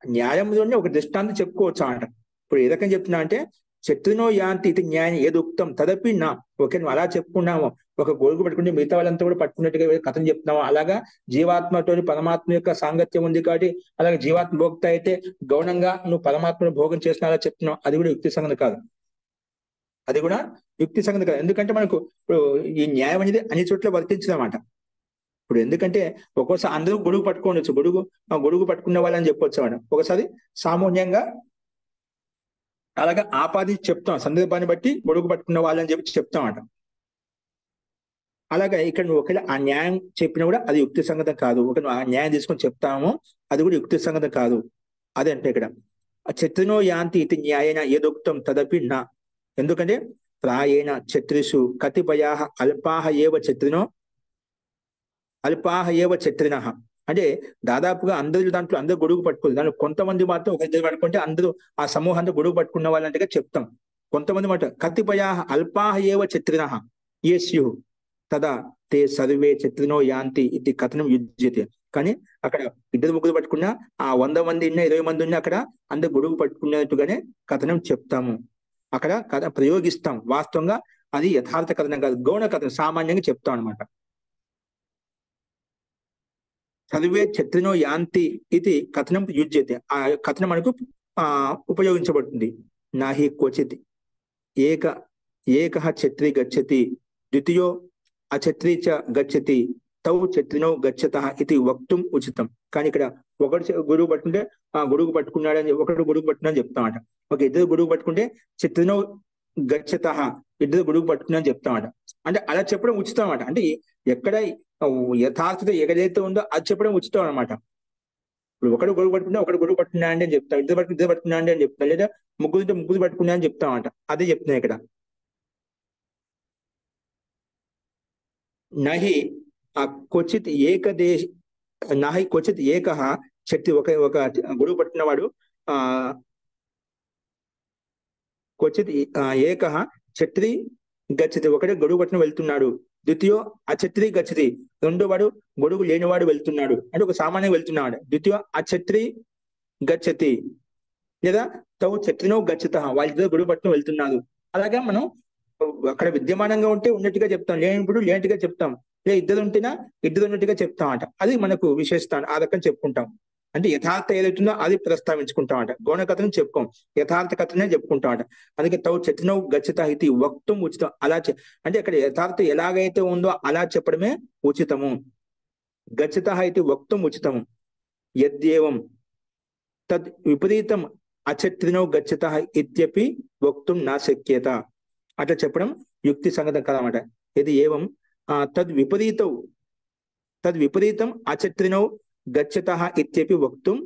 న్యాయంలోనే ఒక దృష్టాంతం చెప్పుకోవచ్చు అన్నమాట. ఇప్పుడు ఏ రకంగా చెప్తున్నా అంటే క్షత్రినో యాంతి ఇది న్యాయం ఏది ఉక్తం తదపి నా. ఓకే, నువ్వు అలా చెప్పుకున్నాము, ఒక గొడుగు పట్టుకుంటే మిగతా వాళ్ళంతా కూడా పట్టుకున్నట్టుగా కథను చెప్తున్నాము. అలాగా జీవాత్మతో పరమాత్మ యొక్క సాంగత్యం ఉంది కాబట్టి, అలాగే జీవాత్మ భోక్త అయితే గౌణంగా నువ్వు పరమాత్మను భోగం చేస్తున్నావా చెప్తున్నావు, అది కూడా యుక్తి సంగతి కాదు. ఎందుకంటే మనకు ఇప్పుడు ఈ న్యాయం అనేది అన్ని చోట్ల వర్తించదన్నమాట. ఇప్పుడు ఎందుకంటే ఒక్కోసారి అందరూ గొడుగు పట్టుకోవచ్చు, గొడుగు పట్టుకున్న వాళ్ళని చెప్పొచ్చు అన్నమాట. ఒకసారి సామాన్యంగా అలాగా ఆపాది చెప్తాం, సందర్భాన్ని బట్టి గొడుగు పట్టుకున్న వాళ్ళని చెప్పి చెప్తామట. అలాగే ఇక్కడ నువ్వు ఒకవేళ ఆ న్యాయం చెప్పినా కూడా అది యుక్తి సంగతం కాదు. నువ్వు ఆ న్యాయం తీసుకొని చెప్తాము, అది కూడా యుక్తి సంగతం కాదు. అదే అంటే ఇక్కడ క్షత్రినో యాంతి ఇది న్యాయేన ఏదోక్తం తదపి నా. ఎందుకంటే ప్రాయేణ క్షత్రిషు కతిపయా అల్పాహ ఏవ క్షత్రిన. అంటే దాదాపుగా అందరూ గొడుగు పట్టుకోదు, దాంట్లో కొంతమంది మాత్రం ఒక ఇద్దరు పట్టుకుంటే అందరూ ఆ సమూహాన్ని గొడుగు పట్టుకున్న వాళ్ళంటే చెప్తాం. కొంతమంది మాట కతిపయా అల్పాహ ఏవ క్షత్రిన ఏ స్యు తదా తే సర్వే క్షత్రినో యాంతి ఇది కథనం యుజ్యతే. కానీ అక్కడ ఇద్దరు ముగ్గురు పట్టుకున్నా, ఆ 100 మంది ఉన్నా 20 మంది ఉన్నా అక్కడ అందరు గొడుగు పట్టుకున్నట్టుగానే కథనం చెప్తాము, అక్కడ కథ ప్రయోగిస్తాం. వాస్తవంగా అది యథార్థ కథనం కాదు, గౌణ కథనం, సామాన్యంగా చెప్తాం అనమాట. సర్వే క్షత్రినో యాంతి ఇది కథనం యుజ్యతే, ఆ కథనం మనకు ఉపయోగించబడుతుంది. నాహి క్వచిత్ ఏక క్షత్రి గచ్చతి ద్వితీయో అక్షత్రి చ గచ్చతి తౌ క్షత్రినో గచ్చత ఇది వక్తుం ఉచితం. కానీ ఇక్కడ ఒకడు గొడుగు పట్టుకుంటే గొడుగు పట్టుకున్నాడని, ఒకడు గొడుగు పట్టుకున్నాడని చెప్తామట. ఒక ఇద్దరు గొడుగు పట్టుకుంటే క్షత్రినో గచ్చత, ఇద్దరు గొడుగు పట్టుకున్నాడని చెప్తామట. అంటే అలా చెప్పడం ఉచితం అన్నమాట. అంటే ఎక్కడ యథార్థత ఏదైతే ఉందో అది చెప్పడం ఉచితం అనమాట. ఇప్పుడు ఒకడు గొడుగు పట్టుకున్నా ఒకడు గొడుగు పట్టుకున్నాండి అని చెప్తాం, ఇద్దరు పట్టుకున్నాండి అని చెప్తాం, లేదా ముగ్గురు పట్టుకున్నా అని చెప్తామంట. అదే చెప్తున్నాయి ఇక్కడ. నహి క్వచిత్ ఏక శక్తి, ఒక గొడుగు పట్టుకున్నవాడు క్వచిత్ ఏక క్షత్రి గచ్చతి, ఒకటే గొడుగు పట్టుకుని వెళ్తున్నాడు. ద్వితీయో అక్షత్రి గచ్చతి, రెండో వాడు గొడుగు లేనివాడు వెళ్తున్నాడు, అంటే ఒక సామాన్యంగా వెళ్తున్నాడు. ద్వితీయ అక్షత్రి గచ్చతి లేదా తౌ క్షత్రినో గచ్చత, వాళ్ళిద్దరు గొడుగు పట్టుకుని వెళ్తున్నారు. అలాగే మనం అక్కడ విద్యమానంగా ఉంటే ఉన్నట్టుగా చెప్తాం, లేనప్పుడు లేనట్టుగా చెప్తాం, లేదా ఇద్దరు ఉంటేనా ఇద్దరు ఉన్నట్టుగా చెప్తాం అంట. అది మనకు విశేషత, ఆ రకం చెప్పుకుంటాం. అంటే యథార్థ ఏదైతుందో అది ప్రస్తావించుకుంటాం అంట, గౌణ కథను చెప్పుకోం, యథార్థ కథనే చెప్పుకుంటాం అంట. అందుకే తౌ క్షత్రినో గచ్చత ఇది వక్తుం ఉచితం. అలా అంటే అక్కడ యథార్థ ఎలాగైతే ఉందో అలా చెప్పడమే ఉచితము. గచ్చత ఇది వక్తుం ఉచితము. యద్యేవం తద్ విపరీతం అక్షత్రినో గచ్చత ఇత్యపి వక్తుం నా శక్యత. అట్లా చెప్పడం యుక్తి సంగతం కదన్నమాట. ఇది ఏవం తద్ విపరీతం అక్షత్రినో గచ్చత ఇత్యపి వక్తుం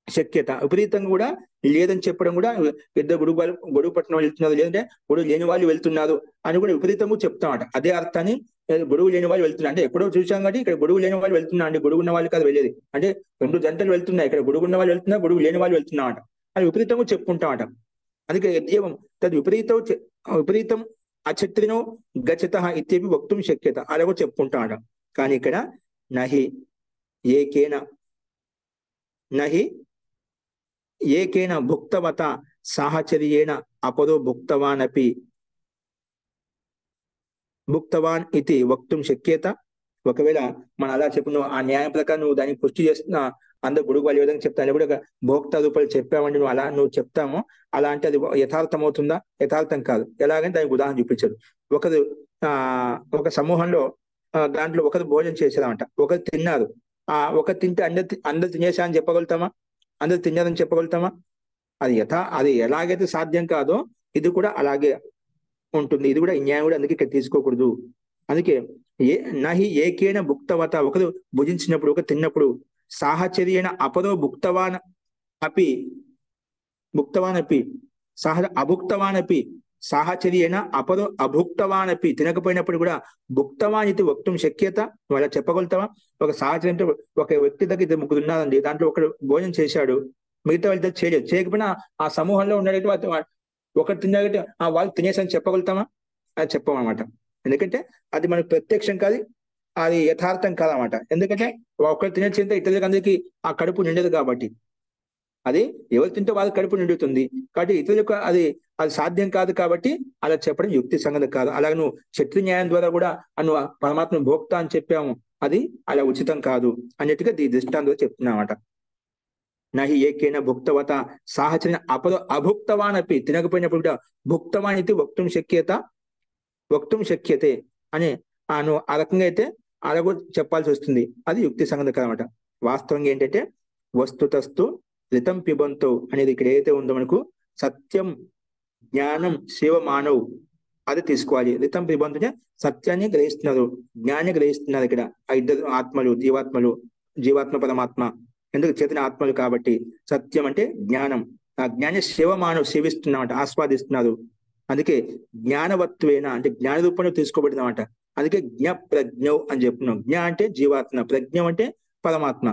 శక్యత. విపరీతం కూడా లేదని చెప్పడం కూడా, ఇద్దరు గొడుగు పట్టిన వాళ్ళు వెళ్తున్నారు, లేదంటే గొడుగు లేని వాళ్ళు వెళ్తున్నారు అని కూడా విపరీతంగా చెప్తామట. అదే అర్థాన్ని గొడుగు లేని వాళ్ళు వెళ్తున్నారు అంటే ఎక్కడో చూసాం కాబట్టి ఇక్కడ గొడుగు లేని వాళ్ళు వెళ్తున్నా అండి, గొడుగు ఉన్న వాళ్ళు కాదు వెళ్ళేది అంటే రెండు జంటలు వెళ్తున్నాయి, ఇక్కడ గొడుగు ఉన్న వాళ్ళు వెళ్తున్నారు, గొడుగు లేని వాళ్ళు వెళ్తున్నామట అని విపరీతంగా చెప్పుకుంటామట. అందుకే యద్యవం తద్ విపరీతం అఛత్రినో గచ్చత ఇత్యేపి వక్తుం శక్యత అలా కూడా చెప్పుకుంటామట. కానీ ఇక్కడ నహి ఏకేన నహి ఏకేన భుక్తవత సాహచర్యేణ అపదో భుక్తవాన్ ఇది వక్తుం శక్యత. ఒకవేళ మనం అలా చెప్పిన ఆ న్యాయం ప్రకారం నువ్వు దాన్ని పుష్టి చేస్తున్నా, అందరు గొడుగు వాళ్ళు ఏ విధంగా చెప్తాను కూడా భోక్త రూపాయలు చెప్పామండి నువ్వు అలా నువ్వు చెప్తాము అలా అంటే అది యథార్థం అవుతుందా? యథార్థం కాదు. ఎలాగని దానికి ఉదాహరణ చూపించారు. ఒకరు ఒక సమూహంలో దాంట్లో ఒకరు భోజనం చేశారంట, ఒకరు తిన్నారు. ఒకరు తింటే అందరు తినేసా అని చెప్పగలుగుతామా? అందరు తిన్నారని చెప్పగలుగుతామా? అది ఎలాగైతే సాధ్యం కాదో ఇది కూడా అలాగే ఉంటుంది. ఇది కూడా న్యాయం కూడా అందుకే ఇక్కడ తీసుకోకూడదు. అందుకే నహి ఏకేన భుక్తవత ఒకరు భుజించినప్పుడు ఒకరు తిన్నప్పుడు సాహచర్యేణ అపదో భుక్తవాన్ అపి అభుక్తవాన్ అపి సాహచర్యేణ అపదో అభుక్తవాన్ అపి తినకపోయినప్పుడు కూడా భుక్తవాన్ ఇది వక్తుం శక్యత వాళ్ళ చెప్పగలుగుతావా? ఒక సాహచర్యంతో ఒక వ్యక్తి దగ్గర ఇద్దరు ముగ్గురు ఉన్నారండి, దాంట్లో ఒకడు భోజనం చేశాడు, మిగతా వాళ్ళతో చేయకపోయినా ఆ సమూహంలో ఉన్నాడంటే ఒకరు తిన్నారంటే వాళ్ళు తినేసని చెప్పగలుగుతామా? అది చెప్పమన్నమాట. ఎందుకంటే అది మనకు ప్రత్యక్షం కాదు, అది యథార్థం కాదన్నమాట. ఎందుకంటే ఒకరు తినేసింటే ఇతరులకు అందరికీ ఆ కడుపు నిండదు కాబట్టి, అది ఎవరు తింటే వాళ్ళ కడుపు నిండుతుంది కాబట్టి ఇతరులకు అది సాధ్యం కాదు కాబట్టి అలా చెప్పడం యుక్తి సంగతి కాదు. అలాగే నువ్వు క్షత్రియ న్యాయం ద్వారా కూడా నువ్వు పరమాత్మ భోక్త అని చెప్పాము, అది అలా ఉచితం కాదు అన్నట్టుగా ఈ దృష్టాంతం చెప్తున్నామట. నహి ఏకేన భుక్తవత సాహచర్య అపదో అభుక్తవాన్ అపి తినకపోయినప్పుడు కూడా భుక్తవాన్ ఇది వక్తుం శక్యతే అని నువ్వు ఆ రకంగా అయితే అలా కూడా చెప్పాల్సి వస్తుంది. అది యుక్తి సంగతి కాదనమాట. వాస్తవంగా ఏంటంటే వస్తుతస్తు రితం పిబంతో అనేది ఇక్కడ ఏదైతే ఉందో మనకు సత్యం జ్ఞానం శివ మానవ్ అది తీసుకోవాలి. రితం పిబంతో అంటే సత్యాన్ని గ్రహిస్తున్నారు, జ్ఞాన్ని గ్రహిస్తున్నారు. ఇక్కడ ఆ ఇద్దరు ఆత్మలు, జీవాత్మ పరమాత్మ ఎందుకు చైతన్య ఆత్మలు కాబట్టి సత్యం అంటే జ్ఞానం, ఆ జ్ఞాని శివ మానవ్ సేవిస్తున్నామంట, ఆస్వాదిస్తున్నారు. అందుకే జ్ఞానవత్వేన అంటే జ్ఞాన రూపంలో తీసుకోబడిందన్నమాట. అందుకే జ్ఞ ప్రజ్ఞ అని చెప్తున్నాం. జ్ఞ అంటే జీవాత్మ, ప్రజ్ఞ అంటే పరమాత్మ.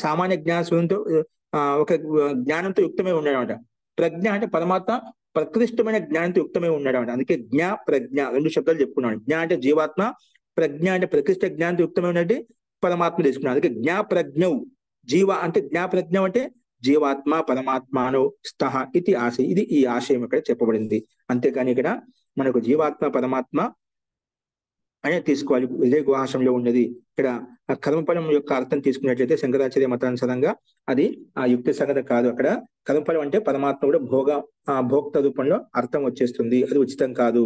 సామాన్య జ్ఞానంతో ఒక జ్ఞానంతో యుక్తమై ఉన్నాడనమాట. ప్రజ్ఞ అంటే పరమాత్మ ప్రకృష్టమైన జ్ఞానంతో యుక్తమై ఉన్నాడనమాట. అందుకే జ్ఞ ప్రజ్ఞ రెండు శబ్దాలు చెప్పుకున్నాడు. జ్ఞ అంటే జీవాత్మ, ప్రజ్ఞ అంటే ప్రకృష్ట జ్ఞానంతో యుక్తమై ఉన్నట్టు పరమాత్మ తీసుకున్నాడు. అందుకే జ్ఞ ప్రజ్ఞవు అంటే జ్ఞ ప్రజ్ఞ అంటే జీవాత్మ పరమాత్మను స్థః ఇది ఆశయం. ఇది ఈ ఆశయం ఇక్కడ చెప్పబడింది. అంతేకాని ఇక్కడ మనకు జీవాత్మ పరమాత్మ అనే తీసుకోవాలి. విజయ గుహాశంలో ఉన్నది. ఇక్కడ కర్మఫలం యొక్క అర్థం తీసుకున్నట్లయితే శంకరాచార్య మతానుసారంగా అది యుక్తి సంగతి కాదు. అక్కడ కర్మఫలం అంటే పరమాత్మ కూడా భోక్త రూపంలో అర్థం వచ్చేస్తుంది, అది ఉచితం కాదు.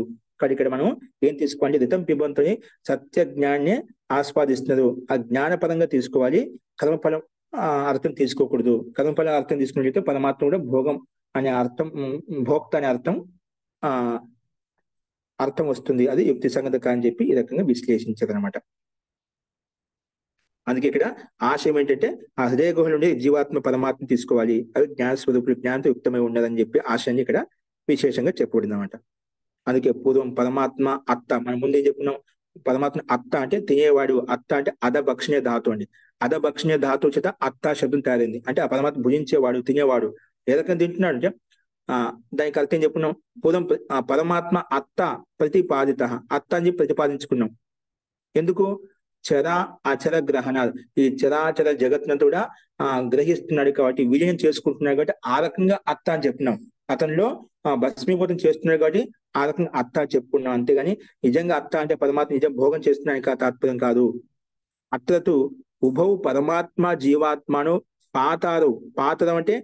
ఇక్కడ మనం ఏం తీసుకోవాలి? రితం పిబంతో సత్య జ్ఞాన్ని ఆస్వాదిస్తున్నారు, ఆ జ్ఞానపరంగా తీసుకోవాలి. కర్మఫలం అర్థం తీసుకోకూడదు. కర్మఫల అర్థం తీసుకున్నట్లయితే పరమాత్మ కూడా భోగం అనే అర్థం, భోక్త అనే అర్థం వస్తుంది. అది యుక్తి సంగతి అని చెప్పి ఈ రకంగా విశ్లేషించదనమాట. అందుకే ఇక్కడ ఆశయం ఏంటంటే ఆ హృదయ గుహ నుండి జీవాత్మ పరమాత్మ తీసుకోవాలి, అవి జ్ఞాన స్వరూపులు, జ్ఞానంతో యుక్తమై ఉండదని చెప్పి ఆశయాన్ని ఇక్కడ విశేషంగా చెప్పబడింది అనమాట. అందుకే పూర్వం పరమాత్మ అత్త, మనం ముందే చెప్పుకున్నాం. పరమాత్మ అత్త అంటే తినేవాడు, అత్త అంటే అధభక్షణీయ ధాతు అండి. అధభక్షణీయ ధాతు చేత అత్త శబ్దం తయారైంది. అంటే ఆ పరమాత్మ భుజించేవాడు, తినేవాడు. ఏ రకంగా తింటున్నాడు అంటే దానికి అర్థం చెప్పుకున్నాం. పూర్వం పరమాత్మ అత్త ప్రతిపాదిత, అత్త అని చెప్పి ప్రతిపాదించుకున్నాం. ఎందుకు? చర అచర గ్రహణాలు, ఈ చరాచర జగత్తునంతా కూడా గ్రహిస్తున్నాడు కాబట్టి, విలీనం చేసుకుంటున్నాడు కాబట్టి ఆ రకంగా అత్త అని చెప్పినాం. అతనిలో భస్మీభూతం చేస్తున్నాడు కాబట్టి ఆ రకంగా అత్త చెప్పుకున్నాం. అంతేగాని నిజంగా అత్త అంటే పరమాత్మ నిజం భోగం చేస్తున్నాడు కాదు, తాత్పర్యం కాదు. అత్రతు ఉభౌ పరమాత్మ జీవాత్మను పాతరం అంటే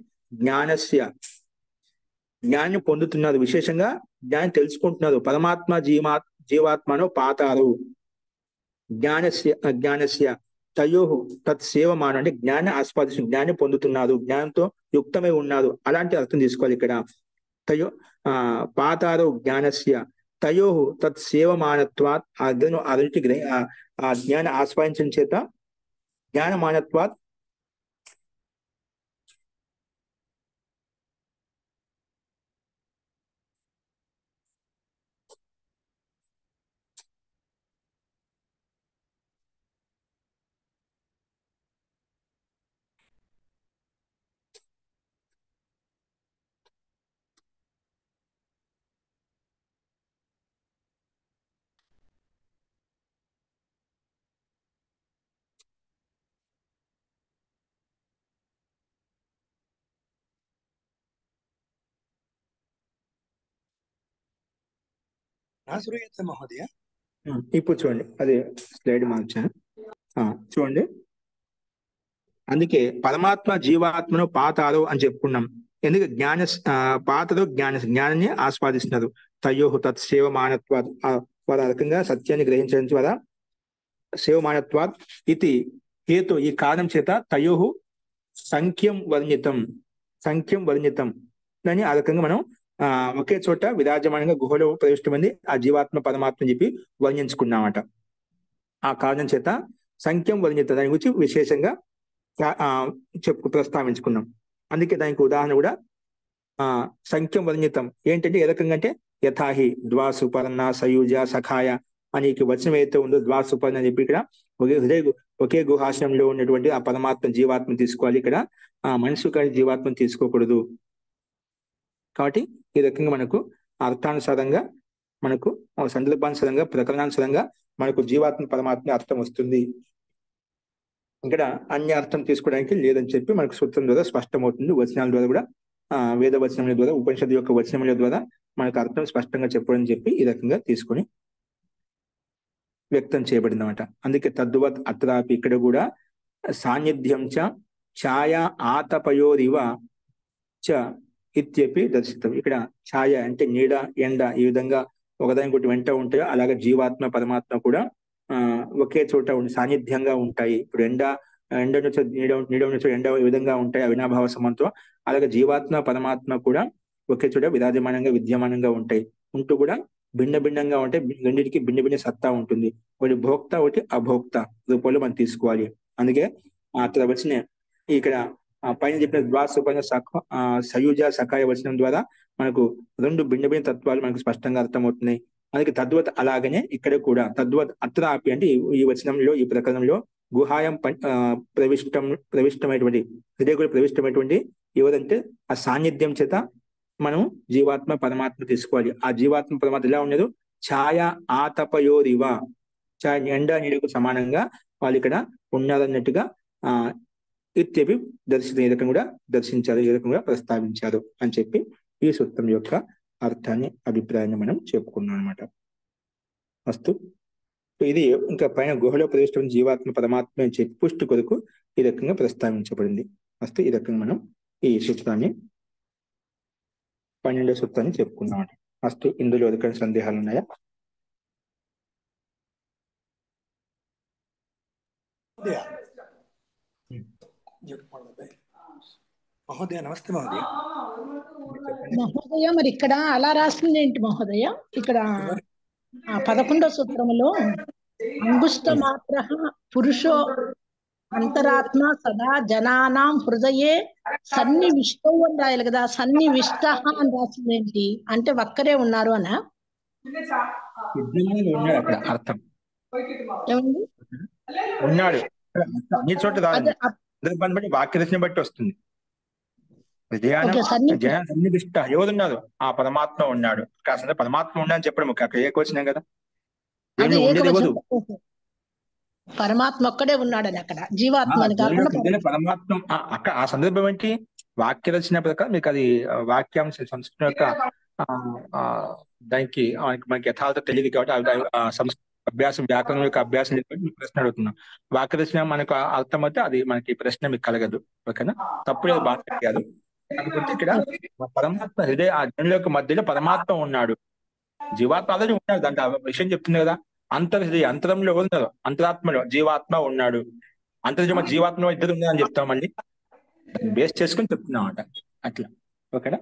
జ్ఞాన్ని పొందుతున్నారు, విశేషంగా జ్ఞానం తెలుసుకుంటున్నారు. పరమాత్మ జీవాత్మను పాతారు జ్ఞానస్య తయోహు తత్సేవమానం అంటే జ్ఞానాన్ని ఆస్వాదిస్తున్నారు, జ్ఞాన్ని పొందుతున్నారు, జ్ఞానంతో యుక్తమై ఉన్నారు. అలాంటి అర్థం తీసుకోవాలి ఇక్కడ. పాతారు జ్ఞానస్య తయోహు తత్సేవమానత్వాత్, ఆ రెండింటి ఆ జ్ఞాన ఆస్వాదించడం చేత జ్ఞానమానత్వాత్ నా శ్రూయతే మహోదయ. ఇప్పుడు చూడండి, అది స్లైడ్ మార్చాను. చూడండి, అందుకే పరమాత్మ జీవాత్మను పాతారు అని చెప్పుకున్నాం. ఎందుకు పాతరు జ్ఞానాన్ని ఆస్వాదిస్తున్నారు. తయోహు తత్సేవమానత్వాద్, వారు ఆ రకంగా సత్యాన్ని గ్రహించడం ద్వారా సేవమానత్వాద్ ఇది హేతు, ఈ కారణం చేత తయోహు సంఖ్యం వర్ణితం అని ఆ రకంగా మనం ఒకే చోట విరాజమానంగా గుహలో ప్రవేశించమంది ఆ జీవాత్మ పరమాత్మ అని చెప్పి వర్ణించుకున్నామట. ఆ కారణం చేత సంఖ్యం వర్ణితం దాని గురించి విశేషంగా ప్రస్తావించుకున్నాం. అందుకే దానికి ఉదాహరణ కూడా సంఖ్యం వర్ణితం ఏంటంటే ఏ రకంగా అంటే యథాహి ద్వాసుపర్ణ సయూజ సఖాయ అని వచనం ఏదైతే ఉందో ద్వాసుపర్ణ అని చెప్పి ఇక్కడ ఒకే గుహాశయంలో ఉన్నటువంటి ఆ పరమాత్మ జీవాత్మ తీసుకోవాలి. ఇక్కడ మనిషి కానీ జీవాత్మను తీసుకోకూడదు. కాబట్టి ఈ రకంగా మనకు అర్థానుసారంగా, మనకు సందర్భానుసారంగా, ప్రకరణానుసారంగా మనకు జీవాత్మ పరమాత్మ అర్థం వస్తుంది. ఇక్కడ అన్య అర్థం తీసుకోవడానికి లేదని చెప్పి మనకు సూత్రం ద్వారా స్పష్టమవుతుంది. వచనాల ద్వారా కూడా, వేద వచనముల ద్వారా, ఉపనిషత్తు యొక్క వచనముల ద్వారా మనకు అర్థం స్పష్టంగా చెప్పడం చెప్పి ఈ రకంగా తీసుకొని వ్యక్తం చేయబడింది అన్నమాట. అందుకే తద్వత్ అత్రాపి, ఇక్కడ కూడా సాన్నిధ్యం చ ఛాయ ఆతపయోరివ చ ఇత్యపి దర్శితం. ఇక్కడ ఛాయ అంటే నీడ, ఎండ ఈ విధంగా ఒకదానికొకటి వెంట ఉంటాయో అలాగే జీవాత్మ పరమాత్మ కూడా ఒకే చోట సాన్నిధ్యంగా ఉంటాయి. ఇప్పుడు ఎండ నుంచి నీడ నుంచి ఎండ ఈ విధంగా ఉంటాయి అవినాభావ సంబంధంతో, అలాగే జీవాత్మ పరమాత్మ కూడా ఒకే చోట విరాజమానంగా విద్యమానంగా ఉంటాయి. ఉంటూ కూడా భిన్న భిన్నంగా ఉంటాయి. రెండింటికి భిన్న భిన్న సత్తా ఉంటుంది. ఒకటి భోక్త, ఒకటి అభోక్త రూపంలో మనం తీసుకోవాలి. అందుకే అక్కడ వచ్చిన ఇక్కడ పైన చెప్పిన ద్వాసుపైన సయుజ సకాయ వచనం ద్వారా మనకు రెండు భిన్న భిన్న తత్వాలు మనకు స్పష్టంగా అర్థమవుతున్నాయి. అందుకే తద్వత్ అలాగనే ఇక్కడ కూడా తద్వత్ అత్రాపి అంటే ఈ వచనంలో, ఈ ప్రకరణంలో గుహాయం ప్రవిష్టమైనటువంటి హృదయ ప్రవిష్టమైనటువంటి ఎవరంటే ఆ సాన్నిధ్యం చేత మనం జీవాత్మ పరమాత్మ తీసుకోవాలి. ఆ జీవాత్మ పరమాత్మ ఎలా ఉండదు, ఛాయ ఆతపయోరివ, ఎండ నీడకు సమానంగా వాళ్ళు ఇక్కడ ఉన్నారన్నట్టుగా ఇత్యపి దర్శించిన ఈ రకంగా కూడా దర్శించారు, ఈ రకంగా ప్రస్తావించారు అని చెప్పి ఈ సూత్రం యొక్క అర్థాన్ని, అభిప్రాయాన్ని మనం చెప్పుకున్నాం అనమాట. అస్తు, ఇది ఇంకా పైన గుహలో ప్రవేశించిన జీవాత్మ పరమాత్మ అని చెప్పి పుష్టి కొరకు ఈ రకంగా ప్రస్తావించబడింది. అస్తు, ఈ రకంగా మనం ఈ సూత్రాన్ని 12వ సూత్రాన్ని చెప్పుకున్నాం. అస్తు, ఇందులో ఎదుకైన సందేహాలు ఉన్నాయా? మహోదయ నమస్తే. మహోదయ మహోదయ మరి ఇక్కడ అలా రాసింది ఏంటి మహోదయ? ఇక్కడ 11వ సూత్రములో అంగుష్ట మాత్ర పురుషో అంతరాత్మ సదా జనానాం హృదయే సన్నివిష్టో అని రాయాలి కదా, సన్నివిష్ట అని రాసింది ఏంటి అంటే ఒక్కరే ఉన్నారు అనా? అక్కడ అర్థం ఏమండి ఉన్నాడు అన్ని చోట్ల బట్టి వాక్యరచన బట్టి వస్తుంది. సన్నివిష్ట ఎవరున్నారు? ఆ పరమాత్మ ఉన్నాడు. కాస్త పరమాత్మ ఉన్నాడని చెప్పడం అక్కడ ఏకవచనం కదా, పరమాత్మ ఒక్కడే ఉన్నాడని అక్కడ జీవాత్మ పరమాత్మ. అక్కడ ఆ సందర్భం ఏంటి? వాక్య రచన ప్రకారం మీకు అది వాక్యాంశ సంస్కృతం యొక్క దానికి మనకి యథార్థ తెలియదు కాబట్టి సంస్కృత అభ్యాసం, వ్యాకరణం యొక్క అభ్యాసం ప్రశ్న అడుగుతున్నాం. వాక్య రచన మనకు అర్థం అయితే అది మనకి ప్రశ్న మీకు కలగదు. ఓకేనా? తప్పులేదు, బాగా కాదు. కాకపోతే ఇక్కడ పరమాత్మ హృదయ ఆ జనుల యొక్క మధ్యలో పరమాత్మ ఉన్నాడు, జీవాత్మ అదే ఉన్నాడు. దాంట్లో విషయం చెప్తుంది కదా, అంతర్హృదయ అంతరంలో ఉన్నారు, అంతరాత్మలో జీవాత్మ ఉన్నాడు. అంతర్జమ జీవాత్మ ఇద్దరు ఉన్నారని చెప్తాం, మళ్ళీ బేస్ చేసుకుని చెప్తున్నాం అంట. అట్లా ఓకేనా?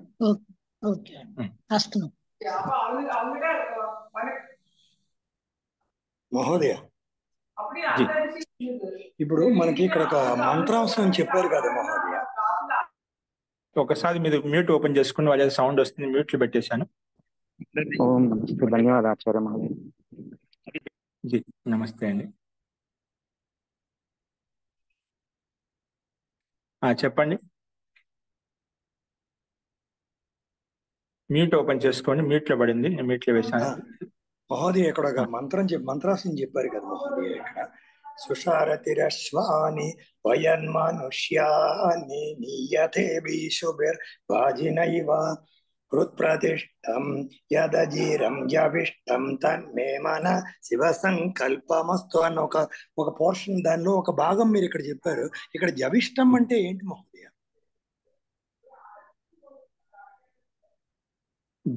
మహోదయ ఇప్పుడు మనకి ఇక్కడ ఒక మంత్రాంశం చెప్పారు కదా మహోదయ, ఒకసారి మీరు మ్యూట్ ఓపెన్ చేసుకుని వాళ్ళ సౌండ్ వస్తుంది, మ్యూట్లు పెట్టేశాను. ధన్యవాదాలు ఆచార్య మహోదయ. జీ నమస్తే అండి. చెప్పండి, మ్యూట్ ఓపెన్ చేసుకోండి. మ్యూట్ లో పడింది, నేను మ్యూట్ లో వేశాను. మహోదయ ఇక్కడ ఒక మంత్రాంశం చెప్పారు కదా మహోదయ, ఇక్కడ సుషారతిరశ్వాని వయన్మనుష్యాని నియతే భీషుభిర్ వాజినైవ హృత్ప్రతిష్టం యదజీరం జవిష్టం తన్మే మన శివ సంకల్పమస్తు అన్న ఒక పోర్షన్, దానిలో ఒక భాగం మీరు ఇక్కడ చెప్పారు. ఇక్కడ జవిష్టం అంటే ఏంటి మహోదయ?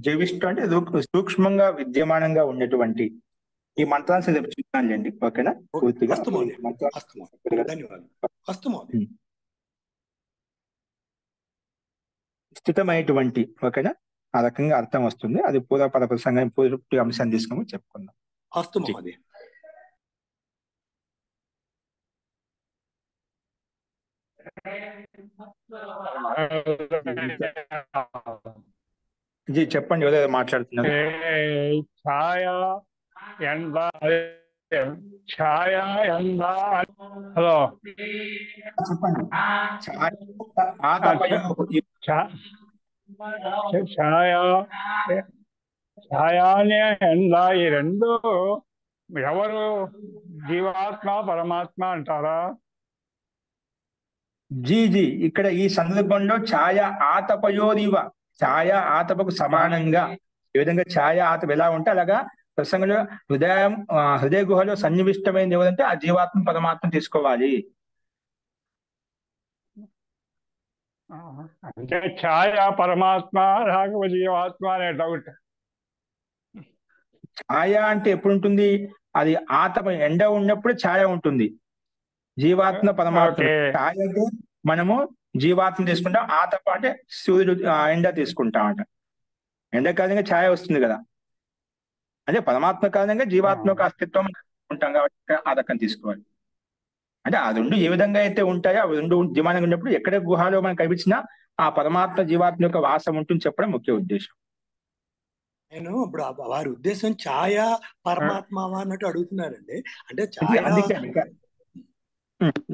జవిష్ఠు అంటే సూక్ష్మంగా విద్యమానంగా ఉన్నటువంటి ఈ మంత్రాన్ని రేపు చూద్దాంలేండి. ఓకేనా? పూర్తిగా అస్తు మహోదయ, మంత్రాలు అస్తు మహోదయ, ధన్యవాదాలు. అస్తు మహోదయ. స్థితమైనటువంటి, ఓకేనా, ఆ రకంగా అర్థం వస్తుంది. అది పూర్వపద ప్రసంగం పూర్తి అంశాన్ని తీసుకొని చెప్పుకుందాం. అస్తు మహోదయ. జీ చెప్పండి, ఎవరైనా మాట్లాడుతున్నారు? హలో, చెప్పండి. ఛాయానే ఎండ, ఈ రెండు ఎవరు? జీవాత్మ పరమాత్మ అంటారా? జీ ఇక్కడ ఈ సందర్భంలో ఛాయ ఆతపయోరివ, ఛాయ ఆతపకు సమానంగా, ఏ విధంగా ఛాయ ఆతప ఎలా ఉంటే అలాగా ప్రసంగంలో హృదయ గుహలో సన్నివిష్టమైనది ఎవరంటే ఆ జీవాత్మ పరమాత్మ తీసుకోవాలి. అంటే ఛాయ పరమాత్మ రాఘవ జీవాత్మ అనే డౌట్. ఛాయ అంటే ఎప్పుడు ఉంటుంది? అది ఆతప ఎండ ఉన్నప్పుడు ఛాయ ఉంటుంది. జీవాత్మ పరమాత్మ. ఛాయ అంటే మనము జీవాత్మ తీసుకుంటాం, ఆతప అంటే సూర్యుడు ఎండ తీసుకుంటాం అంట. ఎండ కారణంగా ఛాయ వస్తుంది కదా, అంటే పరమాత్మ కారణంగా జీవాత్మ యొక్క అస్తిత్వం ఉంటాం కాబట్టి ఆ రకం తీసుకోవాలి. అంటే ఆ రెండు ఏ విధంగా అయితే ఉంటాయో అవి రెండు దిమానంగా ఉన్నప్పుడు ఎక్కడ గుహలో మనకు కనిపించినా ఆ పరమాత్మ జీవాత్మ యొక్క వాసం ఉంటుంది చెప్పడం ముఖ్య ఉద్దేశం. నేను ఇప్పుడు వారి ఉద్దేశం ఛాయ పరమాత్మ అన్నట్టు అడుగుతున్నారండి. అంటే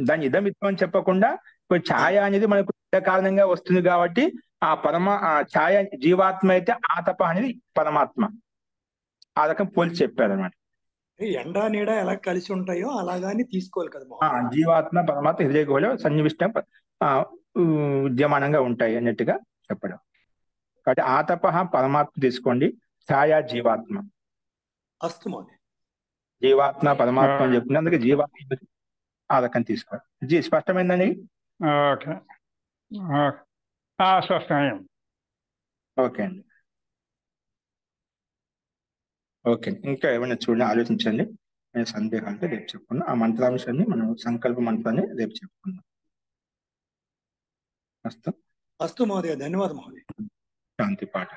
దాని ఇదమిత్వం అని చెప్పకుండా ఇప్పుడు ఛాయ అనేది మనకు కారణంగా వస్తుంది కాబట్టి ఆ ఛాయ జీవాత్మ అయితే ఆతప అనేది పరమాత్మ, ఆ రకం పోల్చి చెప్పారు అనమాట. ఎండ నీడ ఎలా కలిసి ఉంటాయో అలాగాని తీసుకోవాలి కదా. జీవాత్మ పరమాత్మ హృదయ గుహలో సన్నివిష్టం విద్యమానంగా ఉంటాయి అన్నట్టుగా చెప్పడం. కాబట్టి ఆతప పరమాత్మ తీసుకోండి, ఛాయ జీవాత్మ. అస్తు మహోదయ. జీవాత్మ పరమాత్మ అని చెప్తుంది, అందుకే జీవాత్మ ఆ రకం తీసుకోవాలి. జీ స్పష్టమైందండి? ఓకే, స్పష్టమైంది. ఓకే అండి, ఓకే. ఇంకా ఏమైనా చూడండి, ఆలోచించండి. సందేహాలు రేపు చెప్పుకుందాం. ఆ మంత్రాంశాన్ని మనం సంకల్ప మంత్రాన్ని రేపు చెప్పుకుందాం. అస్తు మహోదయ, ధన్యవాద మహోదయ. శాంతి పాఠ.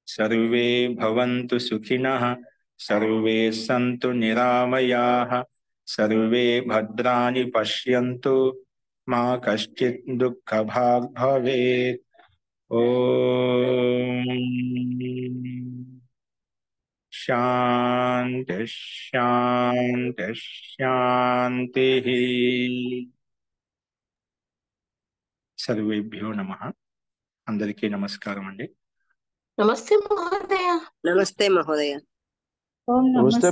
సర్వే భవంతు సుఖినః, సర్వే సంతు నిరామయాః, సర్వే భద్రాణి పశ్యంతు, మా కశ్చిత్ దుఃఖభాగ్ భవేత్. ఓం శాంతి శాంతి శాంతి. సర్వేభ్యో నమః. అందరికీ నమస్కారం అండి. నమస్తే మహోదయ. నమస్తే మహోదయ. ఓం నమస్తే.